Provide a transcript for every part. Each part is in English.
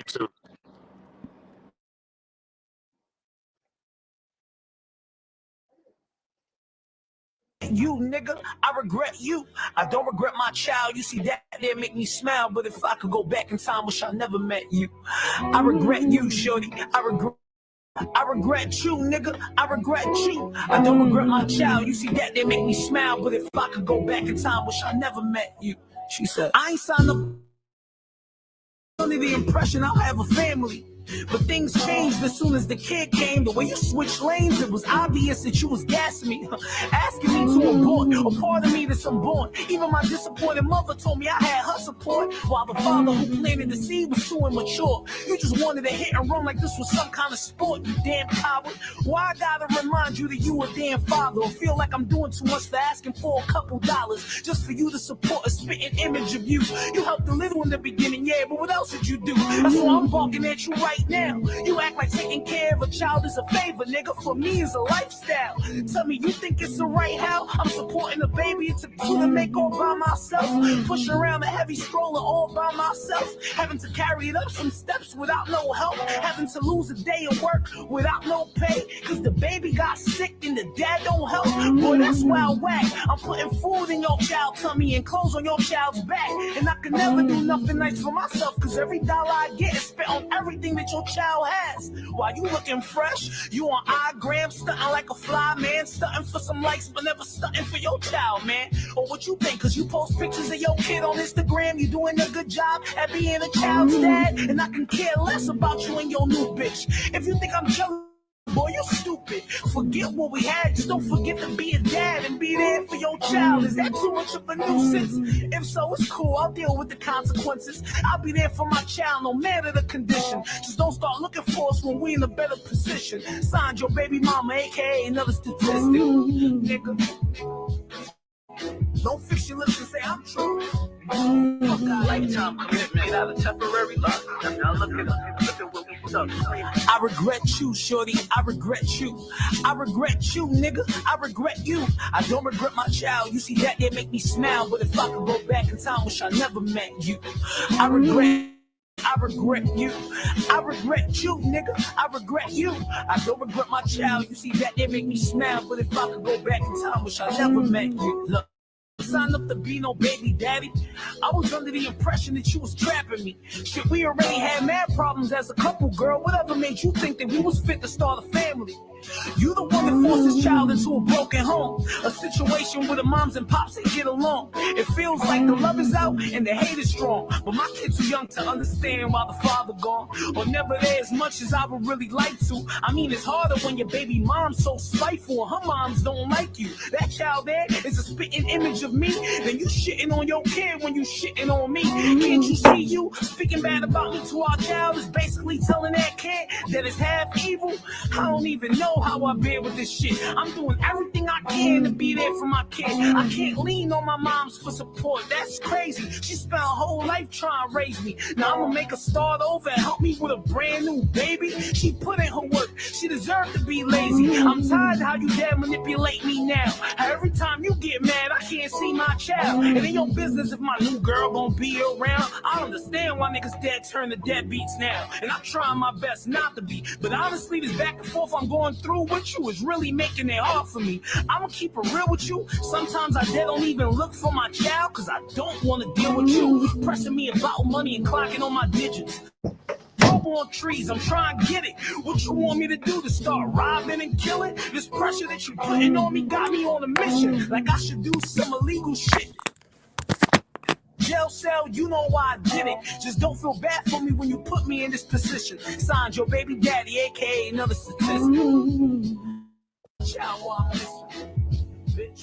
too. You nigga, I regret you. I don't regret my child. You see that there make me smile. But if I could go back in time, wish I never met you. I regret you, shorty. I regret you, nigga. I regret you. I don't regret my child. You see that they make me smile. But if I could go back in time, wish I never met you. She said, I ain't signed up under the impression I'll have a family. But things changed as soon as the kid came. The way you switched lanes, it was obvious that you was gassing me, asking me to abort, or part of me that's unborn. Even my disappointed mother told me I had her support, while the father who planted the seed was too immature. You just wanted to hit and run like this was some kind of sport, you damn coward. Why I gotta remind you that you a damn father, or feel like I'm doing too much for asking for a couple dollars just for you to support a spitting image of you? You helped a little in the beginning, yeah, but what else did you do? That's why I'm barking at you right now. You act like taking care of a child is a favor, nigga. For me, it's a lifestyle. Tell me, you think it's the right how? I'm supporting a baby it took two to make all by myself. Pushing around a heavy stroller all by myself. Having to carry it up some steps without no help. Having to lose a day of work without no pay. Cause the baby got sick and the dad don't help. Boy, that's wild whack. I'm putting food in your child's tummy and clothes on your child's back. And I can never do nothing nice for myself. Cause every dollar I get is spent on everything that your child has. While you looking fresh, you on iGram, stunting like a fly man, stunting for some likes, but never stunting for your child, man. Or what you think, cause you post pictures of your kid on Instagram, you doing a good job at being a child's dad, and I can care less about you and your new bitch. If you think I'm jealous, boy, you're stupid. Forget what we had, just don't forget to be a dad and be there for your child. Is that too much of a nuisance? If so, it's cool, I'll deal with the consequences. I'll be there for my child, no matter the condition. Just don't start looking for us when we in a better position. Signed, your baby mama, aka another statistic. Nigga, don't fix your lips and say I'm true. Lifetime commitment out of temporary love. Now look at what we stuck. I regret you, shorty. I regret you. I regret you, nigga. I regret you. I don't regret my child. You see that they make me smile. But if I could go back in time, wish I never met you. I regret you. I regret you, nigga. I regret you. I don't regret my child. You see that they make me smile. But if I could go back in time, wish I never met you. Look. Signed up to be no baby daddy. I was under the impression that you was trapping me. Shit, we already had mad problems as a couple, girl. Whatever made you think that we was fit to start a family? You the one that forced this child into a broken home, a situation where the moms and pops ain't get along. It feels like the love is out and the hate is strong, but my kid's too young to understand why the father gone, or never there as much as I would really like to. I mean, it's harder when your baby mom's so spiteful and her moms don't like you. That child there is a spitting image of me. Then you shitting on your kid when you shitting on me. Can't you see you speaking bad about me to our child is basically telling that kid that it's half evil? I don't even know how I bear with this shit. I'm doing everything I can to be there for my kid. I can't lean on my moms for support. That's crazy. She spent her whole life trying to raise me. Now I'm gonna make her start over and help me with a brand new baby. She put in her work. She deserved to be lazy. I'm tired of how you dad manipulate me now. How every time you get mad, I can't see my child. It ain't your business if my new girl gon' be around. I understand why niggas dead turn to deadbeats now. And I'm trying my best not to be. But honestly, this back and forth I'm going through with you is really making it hard for me. I'ma keep it real with you. Sometimes I dead don't even look for my child, cause I don't wanna deal with you pressing me about money and clocking on my digits. On trees, I'm trying to get it. What you want me to do, to start robbing and killing? This pressure that you putting on me got me on a mission, like I should do some illegal shit. Jail cell, you know why I did it. Just don't feel bad for me when you put me in this position. Signed, your baby daddy, aka another statistic. Child, while I'm listening, bitch.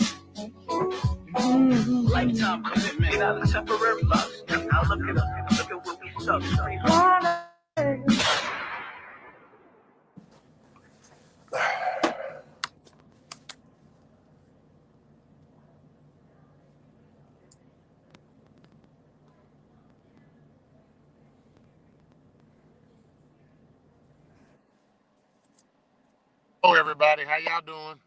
Lifetime commitment out of temporary love. Now look at what we stuck. Hello, everybody. How y'all doing?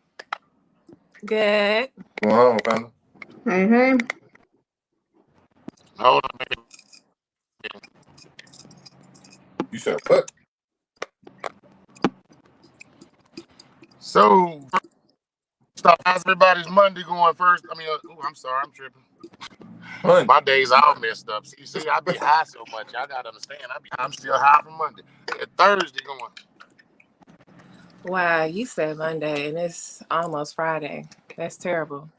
Good. What's going on, fella? Mm-hmm. Hold on, baby. You said what? So, stop. How's everybody's Monday going first? I mean, I'm sorry, I'm tripping. Monday. My days all messed up. See, I be high so much. Y'all gotta understand. I'm still high from Monday. Thursday going. Wow, you said Monday and it's almost Friday. That's terrible.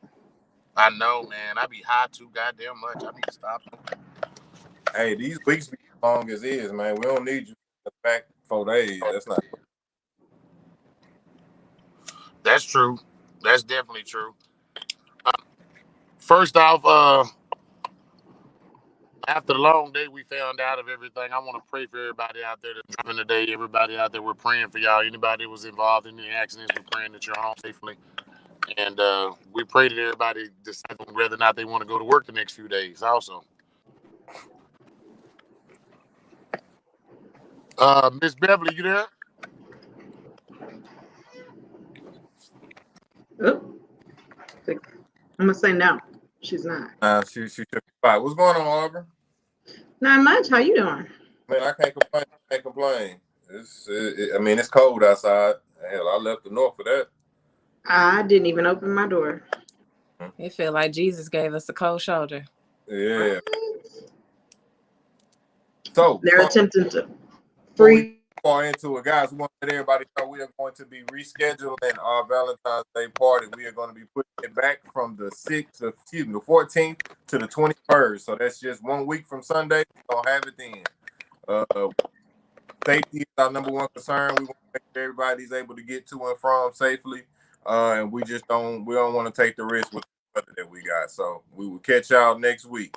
I know, man. I be high too goddamn much. I need to stop. Hey, these weeks be long as is, man. We don't need you back 4 days. That's not. That's true. That's definitely true. First off, after the long day we found out of everything, I want to pray for everybody out there that's driving today. Everybody out there, we're praying for y'all. Anybody that was involved in any accidents, we're praying that you're home safely. And we pray that everybody decides whether or not they want to go to work the next few days also. Miss Beverly, you there? Oh, I'm gonna say no. She's not. She should be fine. What's going on, Aubrey? Not much. How you doing? Man, I can't complain. I mean, it's cold outside. Hell, I left the north for that. I didn't even open my door. It feel like Jesus gave us a cold shoulder. Yeah. So they're attempting to before we free. far into it, guys, we want to let everybody know we are going to be rescheduling our Valentine's Day party. We are going to be putting it back from the 14th to the 21st. So that's just 1 week from Sunday. We don't have it then. Safety is our number one concern. We want to make sure everybody's able to get to and from safely. And we don't want to take the risk with the weather that we got. So we will catch y'all next week.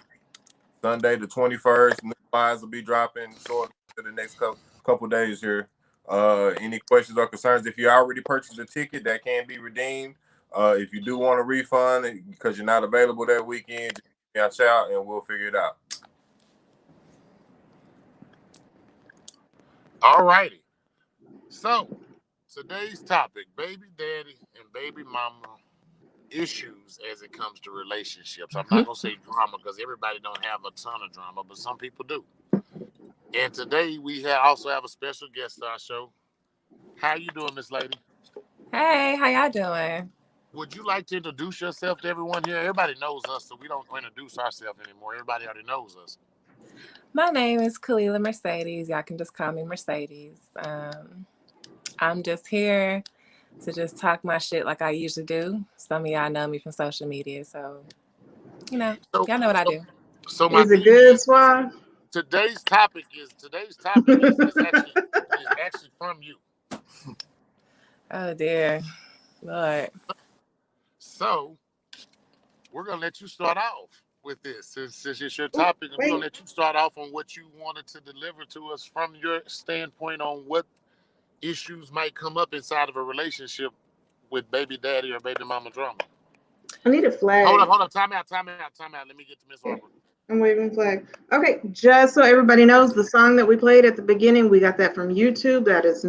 Sunday the 21st. New flyers will be dropping shortly to the next couple days here. Any questions or concerns? If you already purchased a ticket, that can be redeemed. If you do want a refund because you're not available that weekend, just give me a shout and we'll figure it out. All righty. So, today's topic, baby daddy and baby mama issues as it comes to relationships. I'm not going to say drama because everybody don't have a ton of drama, but some people do. And today we also have a special guest on our show. How you doing, Miss Lady? Hey, how y'all doing? Would you like to introduce yourself to everyone here? Everybody knows us, so we don't introduce ourselves anymore. Everybody already knows us. My name is Kalila Mercedes. Y'all can just call me Mercedes. I'm just here to just talk my shit like I usually do. Some of y'all know me from social media, so y'all know what I do. So my Is it thing good, is, Suave? today's topic is actually from you. Oh dear, Lord. So we're gonna let you start off with this since it's your topic, and we're gonna let you start off on what you wanted to deliver to us from your standpoint on what issues might come up inside of a relationship with baby daddy or baby mama drama. I need a flag. Hold up. Time out. Let me get to Miss Aubrey. I'm waving flag. Okay, just so everybody knows, the song that we played at the beginning, we got that from YouTube. That is,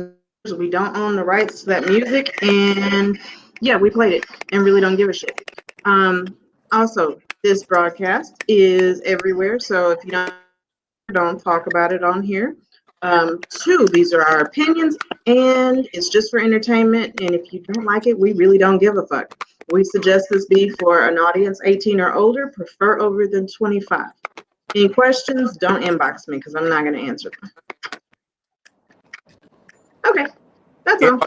we don't own the rights to that music, and yeah, we played it and really don't give a shit. Also, this broadcast is everywhere, so if you don't talk about it on here. Two, these are our opinions, and it's just for entertainment. And if you don't like it, we really don't give a fuck. We suggest this be for an audience 18 or older, prefer over than 25. Any questions, don't inbox me because I'm not going to answer them. Okay, that's all.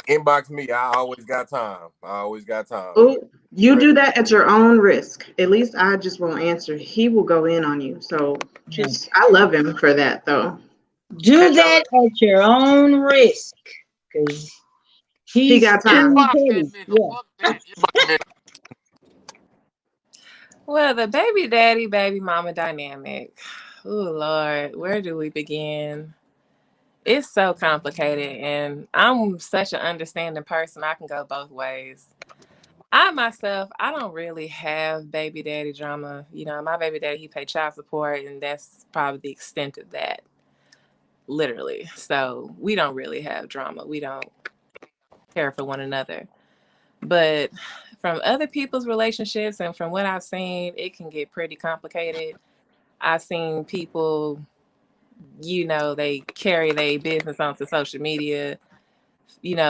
Inbox me. I always got time. Oh, you do that at your own risk. At least I just won't answer. He will go in on you. So just, I love him for that, though. Do that at your own risk, because He got time. Yeah. Well, the baby daddy, baby mama dynamic. Oh Lord, where do we begin? It's so complicated, and I'm such an understanding person. I can go both ways. I don't really have baby daddy drama. My baby daddy, he paid child support, and that's probably the extent of that. Literally. So we don't really have drama. We don't care for one another. But from other people's relationships and from what I've seen, it can get pretty complicated. I've seen people they carry their business onto social media.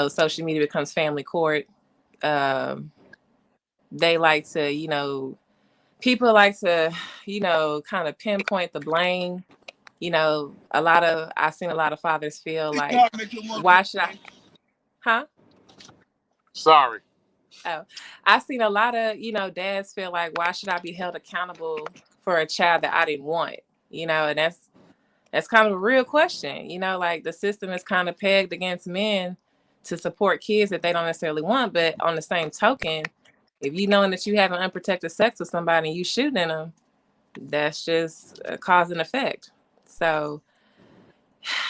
Social media becomes family court. They like to, people like to, kind of pinpoint the blame. I've seen a lot of fathers feel like, why should I, huh? Sorry. Oh, I've seen a lot of, dads feel like, why should I be held accountable for a child that I didn't want? And that's kind of a real question. Like the system is kind of pegged against men to support kids that they don't necessarily want. But on the same token, if you knowing that you having unprotected sex with somebody and you shooting them, that's just a cause and effect. So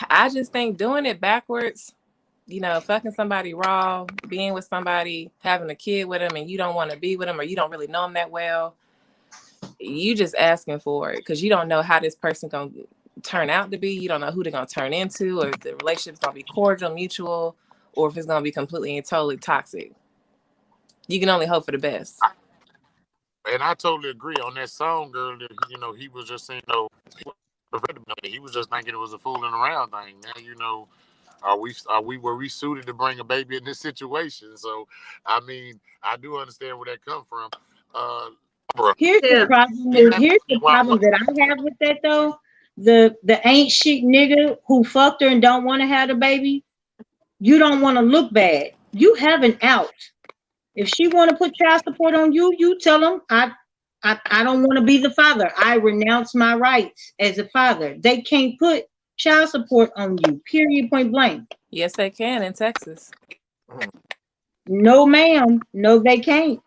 I just think doing it backwards, fucking somebody raw, being with somebody, having a kid with them, and you don't want to be with them or you don't really know them that well, you just asking for it because you don't know how this person gonna turn out to be. You don't know who they're gonna turn into, or if the relationship's gonna be cordial, mutual, or if it's gonna be completely and totally toxic. You can only hope for the best. And I totally agree on that song, girl. He was just saying, he was just thinking it was a fooling around thing. Now, were we suited to bring a baby in this situation? So, I mean, I do understand where that come from. Here's the problem. Here's the problem that I have with that though. The ain't shit nigga who fucked her and don't want to have the baby. You don't want to look bad. You have an out. If she want to put child support on you, you tell them I don't want to be the father. I renounce my rights as a father. They can't put child support on you. Period. Point blank. Yes, they can in Texas. No, ma'am. No, they can't.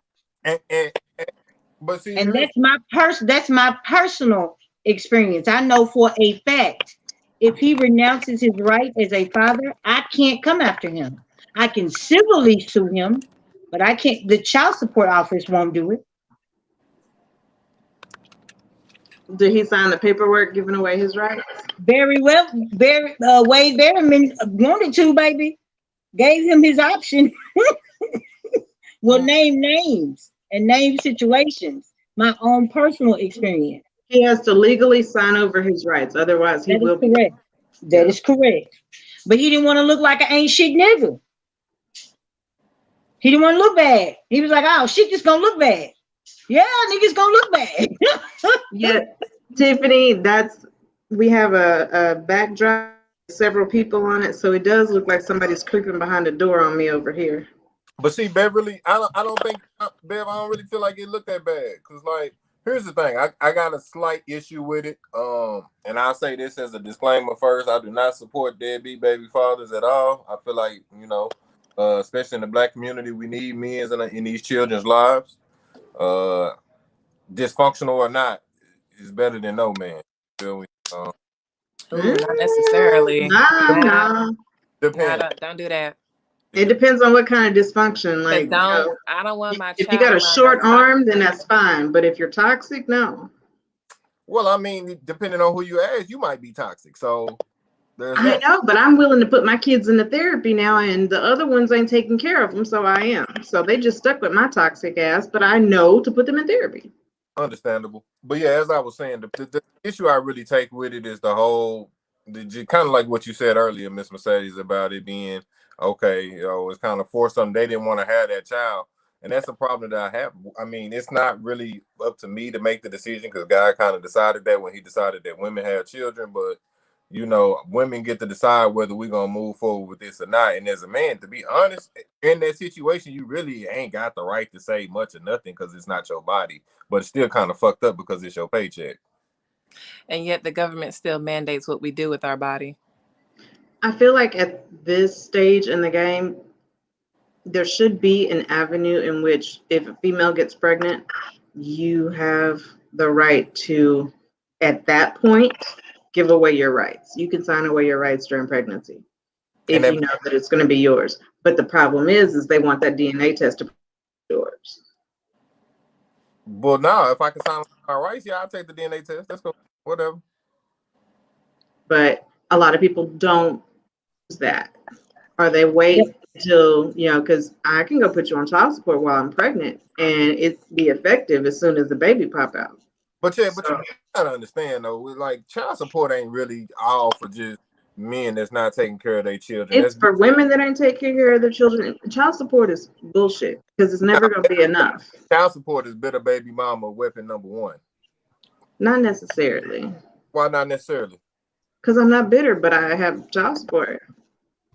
But see, And that's my personal experience. I know for a fact if he renounces his right as a father, I can't come after him. I can civilly sue him, but I can't. The child support office won't do it. Did he sign the paperwork giving away his rights? Very well. Wade Berryman wanted to, baby. Gave him his option. Will name names and name situations. My own personal experience. He has to legally sign over his rights, otherwise he will be correct. That is correct. But he didn't want to look like an ain't shit nigga. He didn't want to look bad. He was like, oh, shit just gonna look bad. Yeah, niggas gonna look bad. Yeah, Tiffany, we have a backdrop, several people on it, so it does look like somebody's creeping behind the door on me over here. But see, Beverly, I don't think, Bev, I don't really feel like it looked that bad. Cause like, here's the thing, I got a slight issue with it. And I'll say this as a disclaimer first: I do not support deadbeat baby fathers at all. I feel like especially in the Black community, we need men in these children's lives. Dysfunctional or not, is better than no man. Feel me? Not necessarily. No. Depends. Don't do that. It depends on what kind of dysfunction. Like, I don't want my if child. you got a short arm, then that's fine. But if you're toxic, no. Well, I mean, depending on who you ask, you might be toxic. So I know, but I'm willing to put my kids into therapy now, and the other ones ain't taking care of them, so I am. So they just stuck with my toxic ass, but I know to put them in therapy. Understandable. But yeah, as I was saying, the issue I really take with it is the kind of like what you said earlier, Miss Mercedes, about it being okay, it's kind of forced something. They didn't want to have that child. And that's a problem that I have. I mean, it's not really up to me to make the decision because God kind of decided that when he decided that women have children. But, women get to decide whether we're going to move forward with this or not. And as a man, to be honest, in that situation, you really ain't got the right to say much or nothing because it's not your body. But it's still kind of fucked up because it's your paycheck. And yet the government still mandates what we do with our body. I feel like at this stage in the game, there should be an avenue in which if a female gets pregnant, you have the right to, at that point, give away your rights. You can sign away your rights during pregnancy if you know that it's going to be yours. But the problem is they want that DNA test to be yours. Well, now, if I can sign my rights, yeah, I'll take the DNA test. Let's go. Whatever. But a lot of people don't use that. Or they wait until, because I can go put you on child support while I'm pregnant and it be effective as soon as the baby pop out. But you gotta understand though, like child support ain't really all for just men that's not taking care of their children. It's for women that ain't taking care of their children. Child support is bullshit because it's never gonna be enough. Child support is bitter baby mama weapon number one. Not necessarily. Why not necessarily? Because I'm not bitter, but I have child support.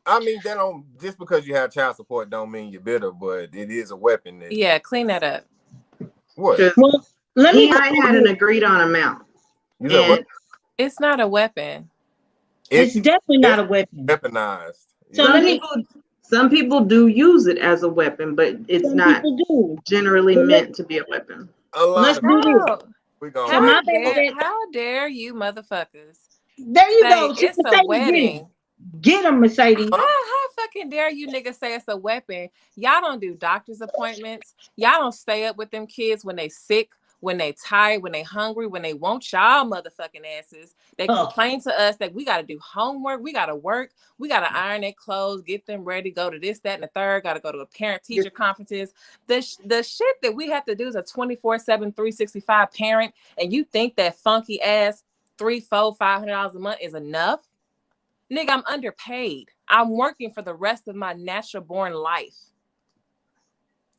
I mean, that don't just because you have child support don't mean you're bitter, but it is a weapon. Yeah, clean that up. What? Well, let me. I had an agreed on amount. You said what? It's not a weapon. It's definitely not a weapon. Weaponized. So some people do use it as a weapon, but it's not generally meant to be a weapon. Let's do this. How dare you There motherfuckers? you go. It's a wedding. Get them, Mercedes. How fucking dare you niggas say it's a weapon? Y'all don't do doctor's appointments. Y'all don't stay up with them kids when they sick, when they tired, when they hungry, when they want y'all motherfucking asses. They complain to us that we got to do homework, we got to work, we got to iron their clothes, get them ready, go to this, that, and the third, got to go to a parent-teacher conferences. The shit that we have to do as a 24/7, 365 parent, and you think that funky ass $300, $400, $500 a month is enough? Nigga, I'm underpaid. I'm working for the rest of my natural born life.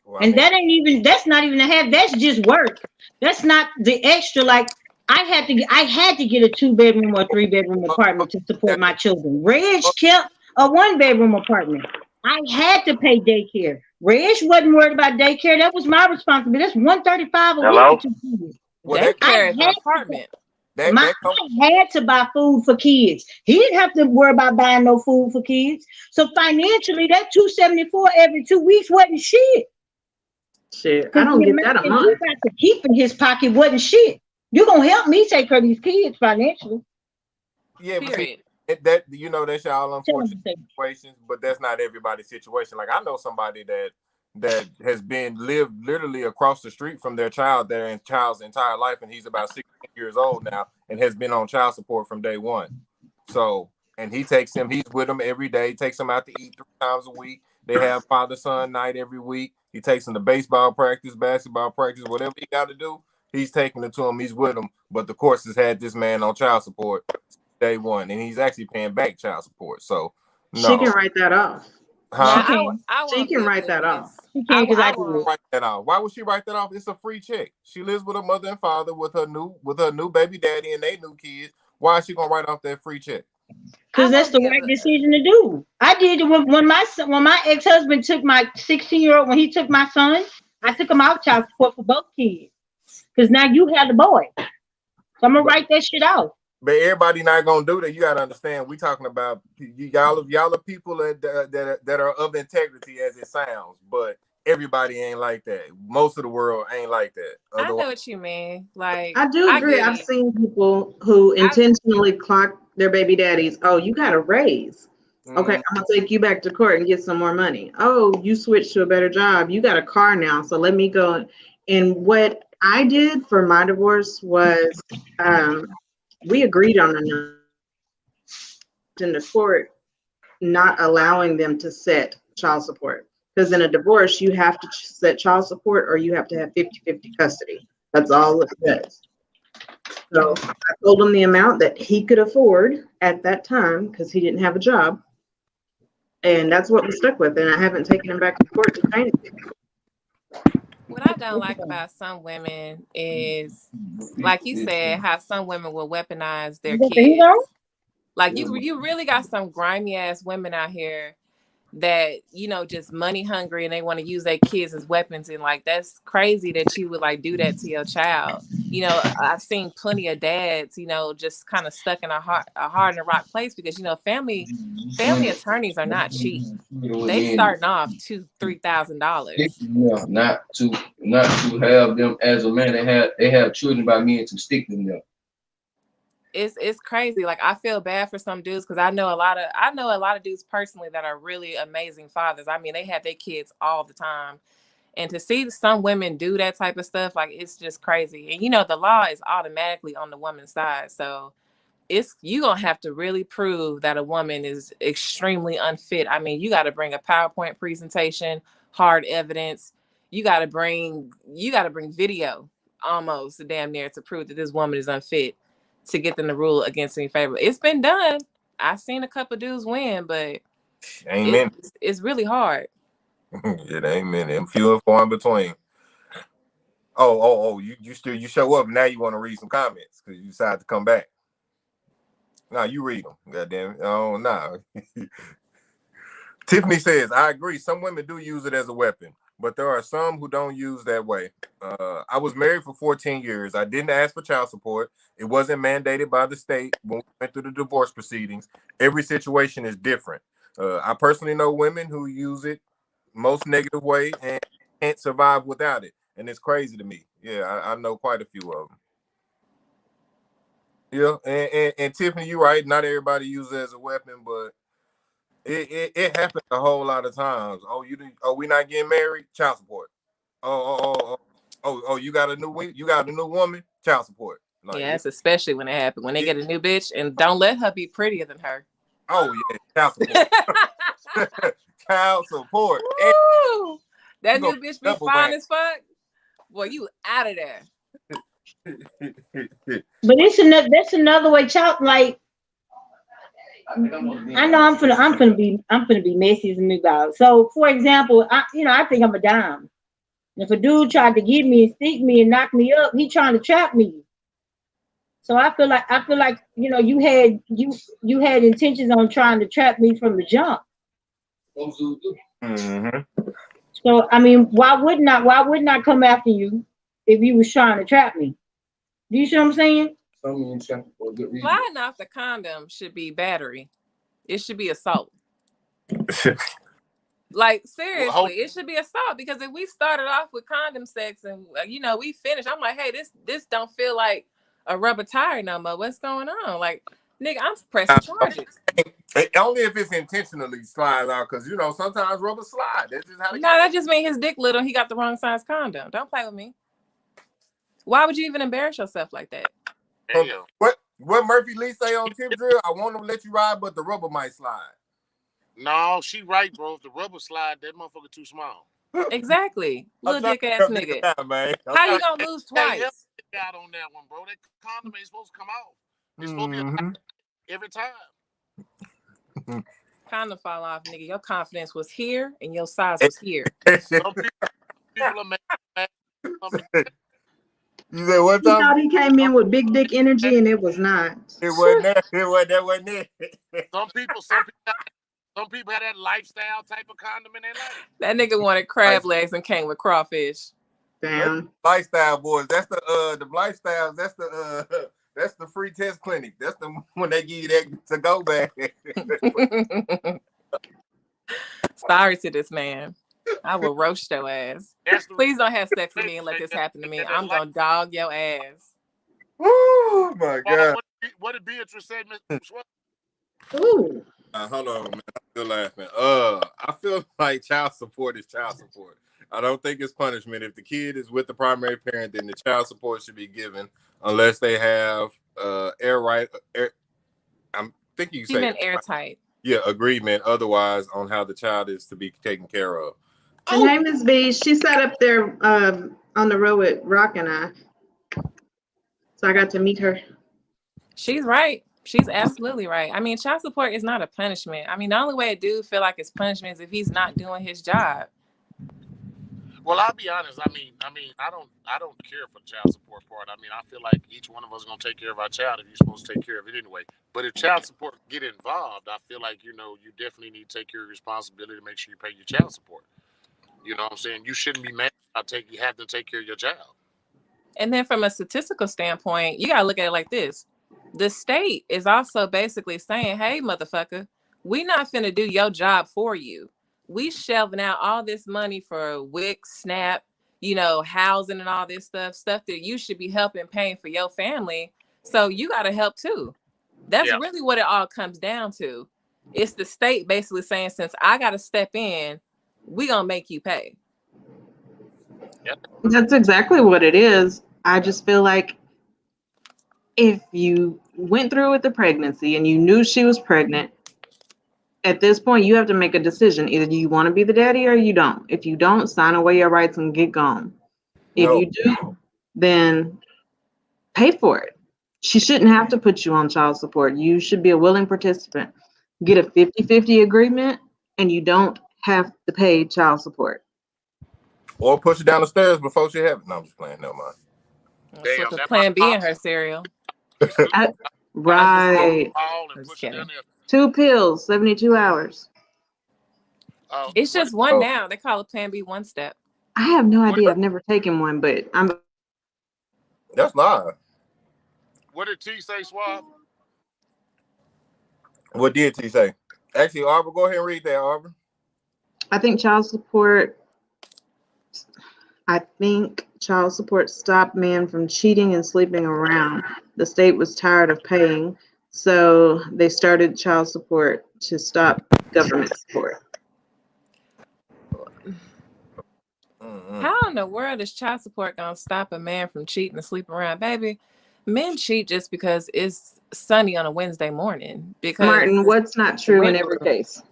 Well, and that's not even a half. That's just work. That's not the extra. Like I had to get a 2-bedroom or 3-bedroom apartment to support my children. Reg kept a 1-bedroom apartment. I had to pay daycare. Reg wasn't worried about daycare. That was my responsibility. That's $135 a week for 2 kids. Daycare is an apartment. I had to buy food for kids. He didn't have to worry about buying no food for kids. So financially, that $274 every 2 weeks wasn't shit. Shit, I don't get that a month. He got to keep in his pocket wasn't shit. You're gonna help me take care of these kids financially. Yeah, but see, that that's y'all unfortunate situations, but that's not everybody's situation. Like I know somebody that has lived literally across the street from their child's entire life, and he's about 16 years old now and has been on child support from day one. So, and he's with him every day, takes him out to eat 3 times a week. They have father-son night every week. He takes him to baseball practice, basketball practice, whatever he got to do, he's taking it to him. He's with him. But the course has had this man on child support day one, and he's actually paying back child support. So, no. She can write that off. Huh? She can write that off. I won't write that off. Why would she write that off? It's a free check. She lives with her mother and father with her new baby daddy and they new kids. Why is she gonna write off that free check? Because that's the right decision to do. I did it when my ex-husband took my 16-year-old, when he took my son, I took him out child support for both kids. Because now you have the boy. So I'm gonna write that shit out. But everybody not gonna do that. You gotta understand. We talking about y'all are people that are of integrity as it sounds, but everybody ain't like that. Most of the world ain't like that. I know what you mean. Like I do agree. I've seen people who intentionally clock their baby daddies. Oh, you got a raise. Okay, I'm gonna take you back to court and get some more money. Oh, you switched to a better job. You got a car now, so let me go. And what I did for my divorce was we agreed on in the court not allowing them to set child support. Because in a divorce, you have to set child support or you have to have 50-50 custody. That's all it says. So I told him the amount that he could afford at that time because he didn't have a job. And that's what we stuck with. And I haven't taken him back to court to change it. What I don't like about some women is, like you said, how some women will weaponize their kids. Like you really got some grimy ass women out here that, just money hungry and they want to use their kids as weapons. And like, that's crazy that you would like do that to your child. I've seen plenty of dads, just kind of stuck in a hard and rock place because, family attorneys are not cheap. They starting off $2,000-$3,000. Yeah, not to have them as a man. They have children by men to stick them there. It's crazy. Like I feel bad for some dudes because I know a lot of dudes personally that are really amazing fathers. I mean, they have their kids all the time. And to see some women do that type of stuff, like it's just crazy. And the law is automatically on the woman's side. So you gonna have to really prove that a woman is extremely unfit. I mean, you gotta bring a PowerPoint presentation, hard evidence, you gotta bring video. almost damn near to prove that this woman is unfit to get them to rule against me favorably. It's been done. I've seen a couple dudes win, but it's really hard. It ain't many. I'm few and far in between. Oh, you show up now. You want to read some comments because you decided to come back. No, you read them. Goddamn it. Oh, no. Tiffany says, I agree. Some women do use it as a weapon, but there are some who don't use that way. I was married for 14 years. I didn't ask for child support. It wasn't mandated by the state when we went through the divorce proceedings. Every situation is different. I personally know women who use it most negative way and can't survive without it. And it's crazy to me. Yeah, I know quite a few of them. Yeah, and Tiffany, you're right. Not everybody uses it as a weapon, but it happens a whole lot of times. We not getting married? Child support. You got a new woman? Child support. Like, yes, especially when it happens. When they get a new bitch, and don't let her be prettier than her. Oh yeah, child support. Child support. That new bitch be fine as fuck. Boy, you out of there. But that's another way, child. Like, I know I'm gonna be messy as a new dog. So, for example, I think I'm a dime. If a dude tried to get me and stick me and knock me up, he trying to trap me. So I feel like you had intentions on trying to trap me from the jump. Mm-hmm. So I mean, why wouldn't I come after you if you was trying to trap me? Do you see what I'm saying? Flying off the condom should be battery. It should be assault. Like, seriously, it should be assault, because if we started off with condom sex and we finished, I'm like, hey, this don't feel like a rubber tire no more. What's going on? Like, nigga, I'm pressing charges. Only if it's intentionally slide out, because sometimes rubber slide. That's just how. No, that just means his dick little. He got the wrong size condom. Don't play with me. Why would you even embarrass yourself like that? What Murphy Lee say on Tip Drill? I want to let you ride, but the rubber might slide. No, she right, bro. If the rubber slide, that motherfucker too small. Exactly, little dick ass nigga. How you gonna lose twice? Got on that one, bro. That condom ain't supposed to come off. It's supposed to be every time. Condom fall off, nigga. Your confidence was here and your size was here. Some people are mad. You said what? He thought he came in with big dick energy, and it was not. It wasn't that. That wasn't it. Some people have that lifestyle type of condom in their life. That nigga wanted crab legs and came with crawfish. Damn. Lifestyle boys. That's the lifestyles. That's the free test clinic. That's the when they give you that to go back. Sorry to this man. I will roast your ass. Please don't have sex with me and let this happen to me. I'm gonna dog your ass. Oh my God. What did Beatrice say, Mr. Ooh. Hold on, man. I'm still laughing. I feel like child support is child support. I don't think it's punishment. If the kid is with the primary parent, then the child support should be given, unless they have I'm thinking you say airtight. Yeah, agreement. Otherwise, on how the child is to be taken care of. Her name is B. She sat up there on the road with Rock and I, so I got to meet her. She's right. She's absolutely right. I mean, child support is not a punishment. I mean, the only way a dude feel like it's punishment is if he's not doing his job. Well, I'll be honest. I mean, I don't care for the child support part. I mean, I feel like each one of us is gonna take care of our child if you're supposed to take care of it anyway. But if child support get involved, I feel like you definitely need to take your responsibility to make sure you pay your child support. You know what I'm saying? You shouldn't be mad about you have to take care of your child. And then from a statistical standpoint, you gotta look at it like this. The state is also basically saying, hey, motherfucker, we not finna do your job for you. We shelving out all this money for WIC, SNAP, housing and all this stuff that you should be helping paying for your family. So you got to help too. That's really what it all comes down to. It's the state basically saying, since I got to step in, we gonna make you pay. Yep. That's exactly what it is. I just feel like if you went through with the pregnancy and you knew she was pregnant, at this point, you have to make a decision. Either you want to be the daddy or you don't. If you don't, sign away your rights and get gone. If you do, then pay for it. She shouldn't have to put you on child support. You should be a willing participant. Get a 50-50 agreement and you don't have to pay child support. Or push it down the stairs before she have it. No, I'm just playing. Never mind. Slip Damn, a that my Plan B in pops. her cereal. Right. All and I'm just push it down kidding. there. 2 pills, 72 hours. It's What just one now. They call it Plan B one step. I have no What- idea. I've never taken one, but I'm. That's live. what did T say, Suave? What did T say? Actually, Arbor, go ahead and read that, Arbor. I think child support stopped men from cheating and sleeping around. The state was tired of paying, so they started child support to stop government support. How in the world is child support gonna stop a man from cheating and sleeping around, baby? Men cheat just because it's sunny on a Wednesday morning. Because Martin, what's not true in every case?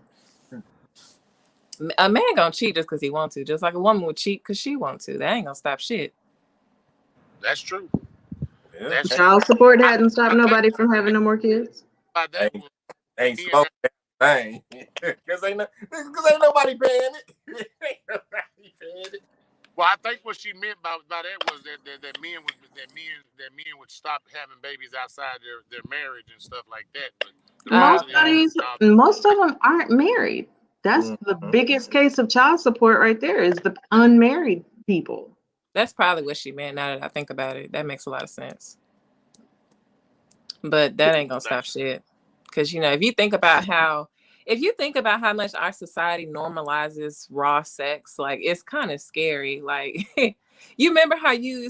a man gonna cheat just because he wants to, just like a woman would cheat because she wants to. That ain't gonna stop shit. That's true. Yeah. That's Child support hadn't stopped nobody from having no more kids. that Ain't slow thing. Cause ain't nobody paying it. Ain't nobody paying it. Well, I think what she meant by that was that men would stop having babies outside their marriage and stuff like that. But the Most of them aren't married. That's the biggest case of child support right there, is the unmarried people. That's probably what she meant. Now that I think about it, that makes a lot of sense. But that ain't gonna stop shit. Because if you think about how much our society normalizes raw sex, like it's kind of scary. Like you remember how you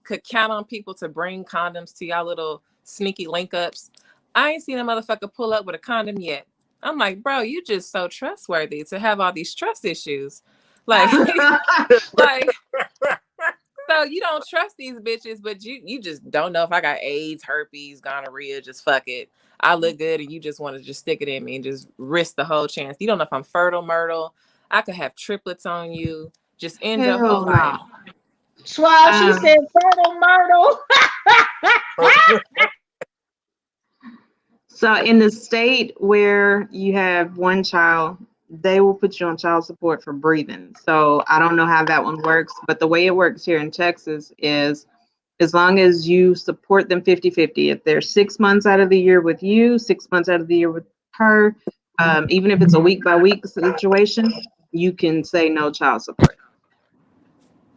could count on people to bring condoms to y'all little sneaky link ups? I ain't seen a motherfucker pull up with a condom yet. I'm like, bro, you just so trustworthy to have all these trust issues. Like, like so you don't trust these bitches, but you just don't know if I got AIDS, herpes, gonorrhea, just fuck it. I look good and you just want to just stick it in me and just risk the whole chance. You don't know if I'm fertile, myrtle. I could have triplets on you. Just end your whole life. Suave, she said fertile myrtle. So in the state where you have one child, they will put you on child support for breathing. So I don't know how that one works, but the way it works here in Texas is as long as you support them 50-50, if they're 6 months out of the year with you, 6 months out of the year with her, even if it's a week by week situation, you can say no child support.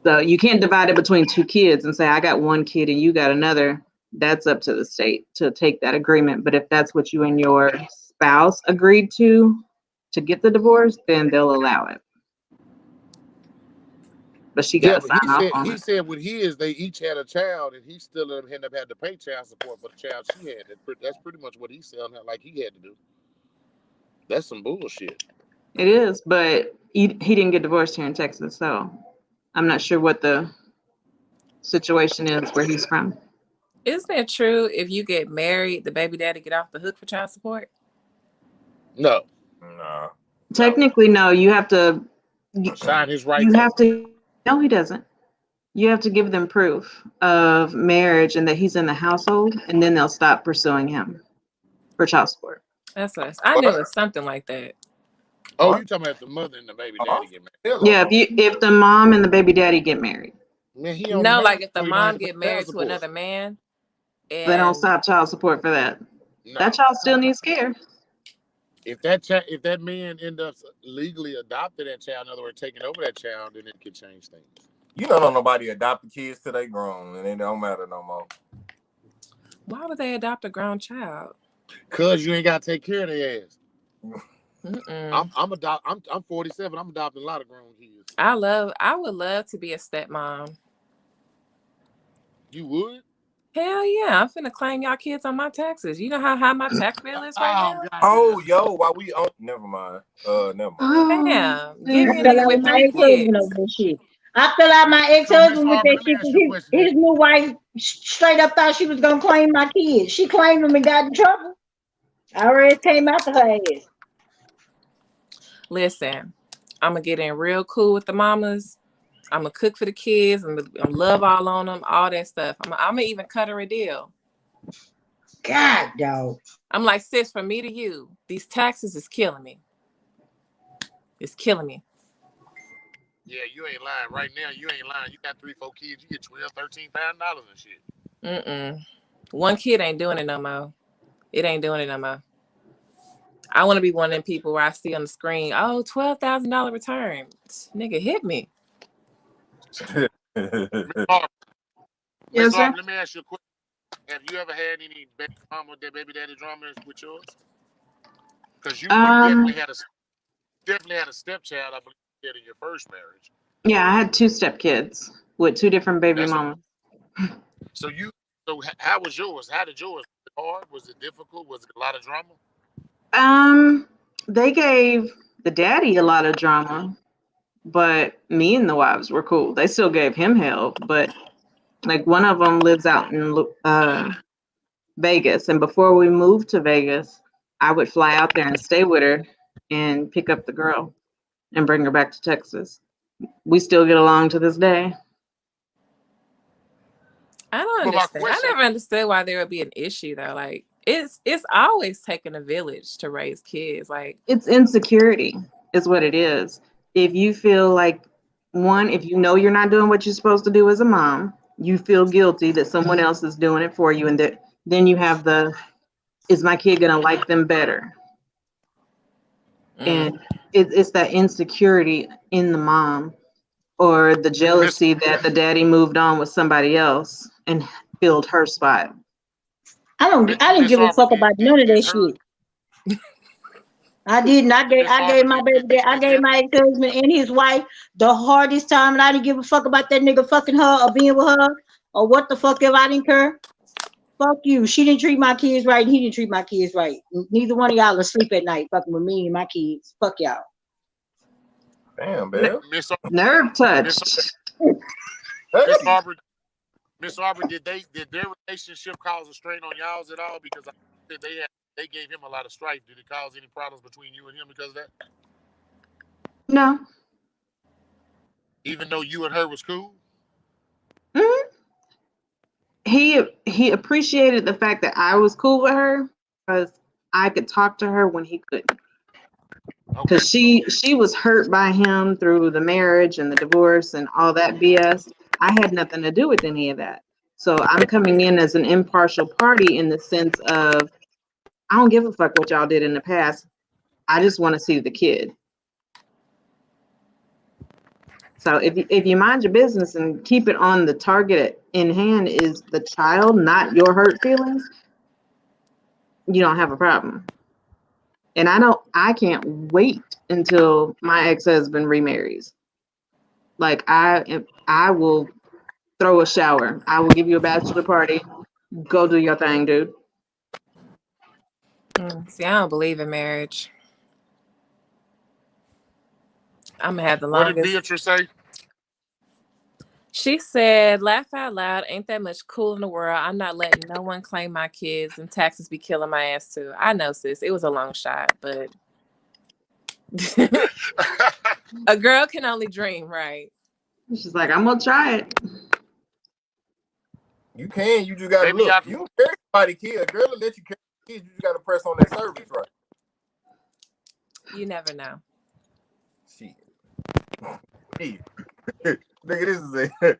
So you can't divide it between 2 kids and say, I got 1 kid and you got another. That's up to the state to take that agreement. But if that's what you and your spouse agreed to get the divorce, then they'll allow it. But she got to sign off on it. He said with his, they each had a child, and he still ended up having to pay child support for the child she had. That's pretty much what he said, like he had to do. That's some bullshit. It is, but he didn't get divorced here in Texas, so I'm not sure what the situation is where he's from. Isn't it true if you get married, the baby daddy get off the hook for child support? No. Technically, no. You have to sign his rights. You have to. No, he doesn't. You have to give them proof of marriage and that he's in the household, and then they'll stop pursuing him for child support. That's us. I knew it was something like that. Oh, you talking about the mother and the baby daddy get married? Yeah, if the mom and the baby daddy get married. Man, like if the mom get married to another man, and they don't stop child support for that. No. That child still needs care. If that man end up legally adopting that child, in other words, taking over that child, then it could change things. You don't know nobody adopting kids till they grown, and it don't matter no more. Why would they adopt a grown child? Cause you ain't gotta take care of their ass. I'm 47. I'm adopting a lot of grown kids. I would love to be a stepmom. You would? Hell yeah! I'm finna claim y'all kids on my taxes. You know how high my tax bill is right now? Oh, yo, while we on, never mind. Damn, give me a nigga with 3 kids. I fill out my ex-husband with that shit. His new wife straight up thought she was gonna claim my kids. She claimed them and got in trouble. I already came out to her ass. Listen, I'm gonna get in real cool with the mamas. I'm gonna cook for the kids. I'm gonna love all on them, all that stuff. I'm gonna even cut her a deal. God, dog. I'm like, sis, from me to you, these taxes is killing me. It's killing me. Yeah, you ain't lying. Right now, you ain't lying. You got 3, 4 kids. You get $12,000, $13,000 and shit. One kid ain't doing it no more. It ain't doing it no more. I want to be one of them people where I see on the screen, oh, $12,000 return. Nigga, hit me. Yes, sir. Let me ask you a question. Have you ever had any baby mama or baby daddy drama with yours? Because you definitely had a stepchild, I believe, in your first marriage. Yeah, I had 2 stepkids with 2 different baby mamas. So how was yours? How did yours? Was it hard? Was it difficult? Was it a lot of drama? They gave the daddy a lot of drama, but me and the wives were cool. They still gave him hell, but like one of them lives out in Vegas, and before we moved to Vegas, I would fly out there and stay with her and pick up the girl and bring her back to Texas. We still get along to this day. I don't understand. I never understood why there would be an issue though. Like it's always taking a village to raise kids. Like it's insecurity is what it is. If you feel like if you know you're not doing what you're supposed to do as a mom, you feel guilty that someone else is doing it for you, and then you have is my kid gonna like them better? And it's that insecurity in the mom, or the jealousy that the daddy moved on with somebody else and filled her spot. I didn't give a fuck about none of that shit. I didn't. I gave my baby dad, I gave my ex-husband and his wife the hardest time, and I didn't give a fuck about that nigga fucking her or being with her or what the fuck ever. I didn't care. Fuck you. She didn't treat my kids right, and he didn't treat my kids right. Neither one of y'all asleep at night fucking with me and my kids. Fuck y'all. Damn, man. Nerve touched. Miss Aubrey, did their relationship cause a strain on y'all's at all? Because they gave him a lot of strife. Did it cause any problems between you and him because of that? No. Even though you and her was cool? Mm-hmm. He appreciated the fact that I was cool with her because I could talk to her when he couldn't. Because she was hurt by him through the marriage and the divorce and all that BS. I had nothing to do with any of that. So I'm coming in as an impartial party in the sense of I don't give a fuck what y'all did in the past. I just want to see the kid. So if you mind your business and keep it on the target in hand is the child, not your hurt feelings, you don't have a problem. And I can't wait until my ex-husband remarries. Like I will throw a shower. I will give you a bachelor party. Go do your thing, dude. See, I don't believe in marriage. I'm gonna have the longest. What did Beatrice say? She said, laugh out loud, ain't that much cool in the world. I'm not letting no one claim my kids, and taxes be killing my ass too. I know, sis. It was a long shot, but a girl can only dream, right? She's like, I'm gonna try it. You can, you just gotta look. You don't carry somebody kid. A girl will let you carry kids, you just gotta press on that service right. You never know. Shit. Nigga,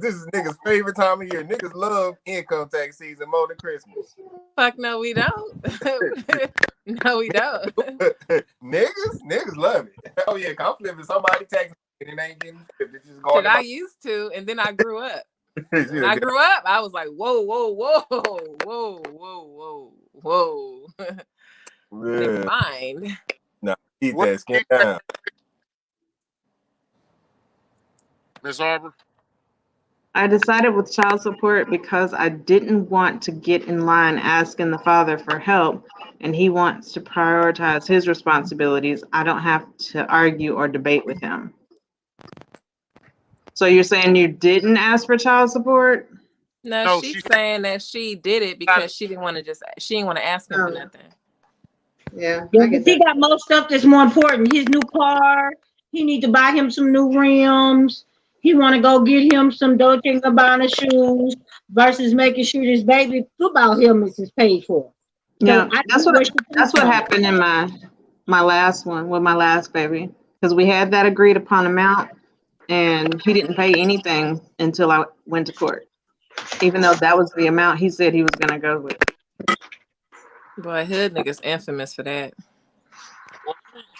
this is niggas' favorite time of year. Niggas love income tax season more than Christmas. Fuck no, we don't. No, we don't. niggas love it. Oh yeah, I'm flipping somebody tax and it ain't getting flipped. It's just going. I used to, and then I grew up. When I grew up, I was like, whoa, whoa, whoa, whoa, whoa, whoa, whoa. Never mind. No, keep that skin down. Miss Arbor? I decided with child support because I didn't want to get in line asking the father for help, and he wants to prioritize his responsibilities. I don't have to argue or debate with him. So you're saying you didn't ask for child support? No, she's saying that she did it because she didn't want to ask him for nothing. Yeah, he got most stuff that's more important. His new car, He need to buy him some new rims. He want to go get him some Dolce and Gabbana shoes versus making sure this baby football helmets is paid for. So Yeah, I that's get where what she comes that's what from. happened in my last one with my last baby, because we had that agreed upon amount, and he didn't pay anything until I went to court, even though that was the amount he said he was gonna go with. Boy, hood niggas infamous for that.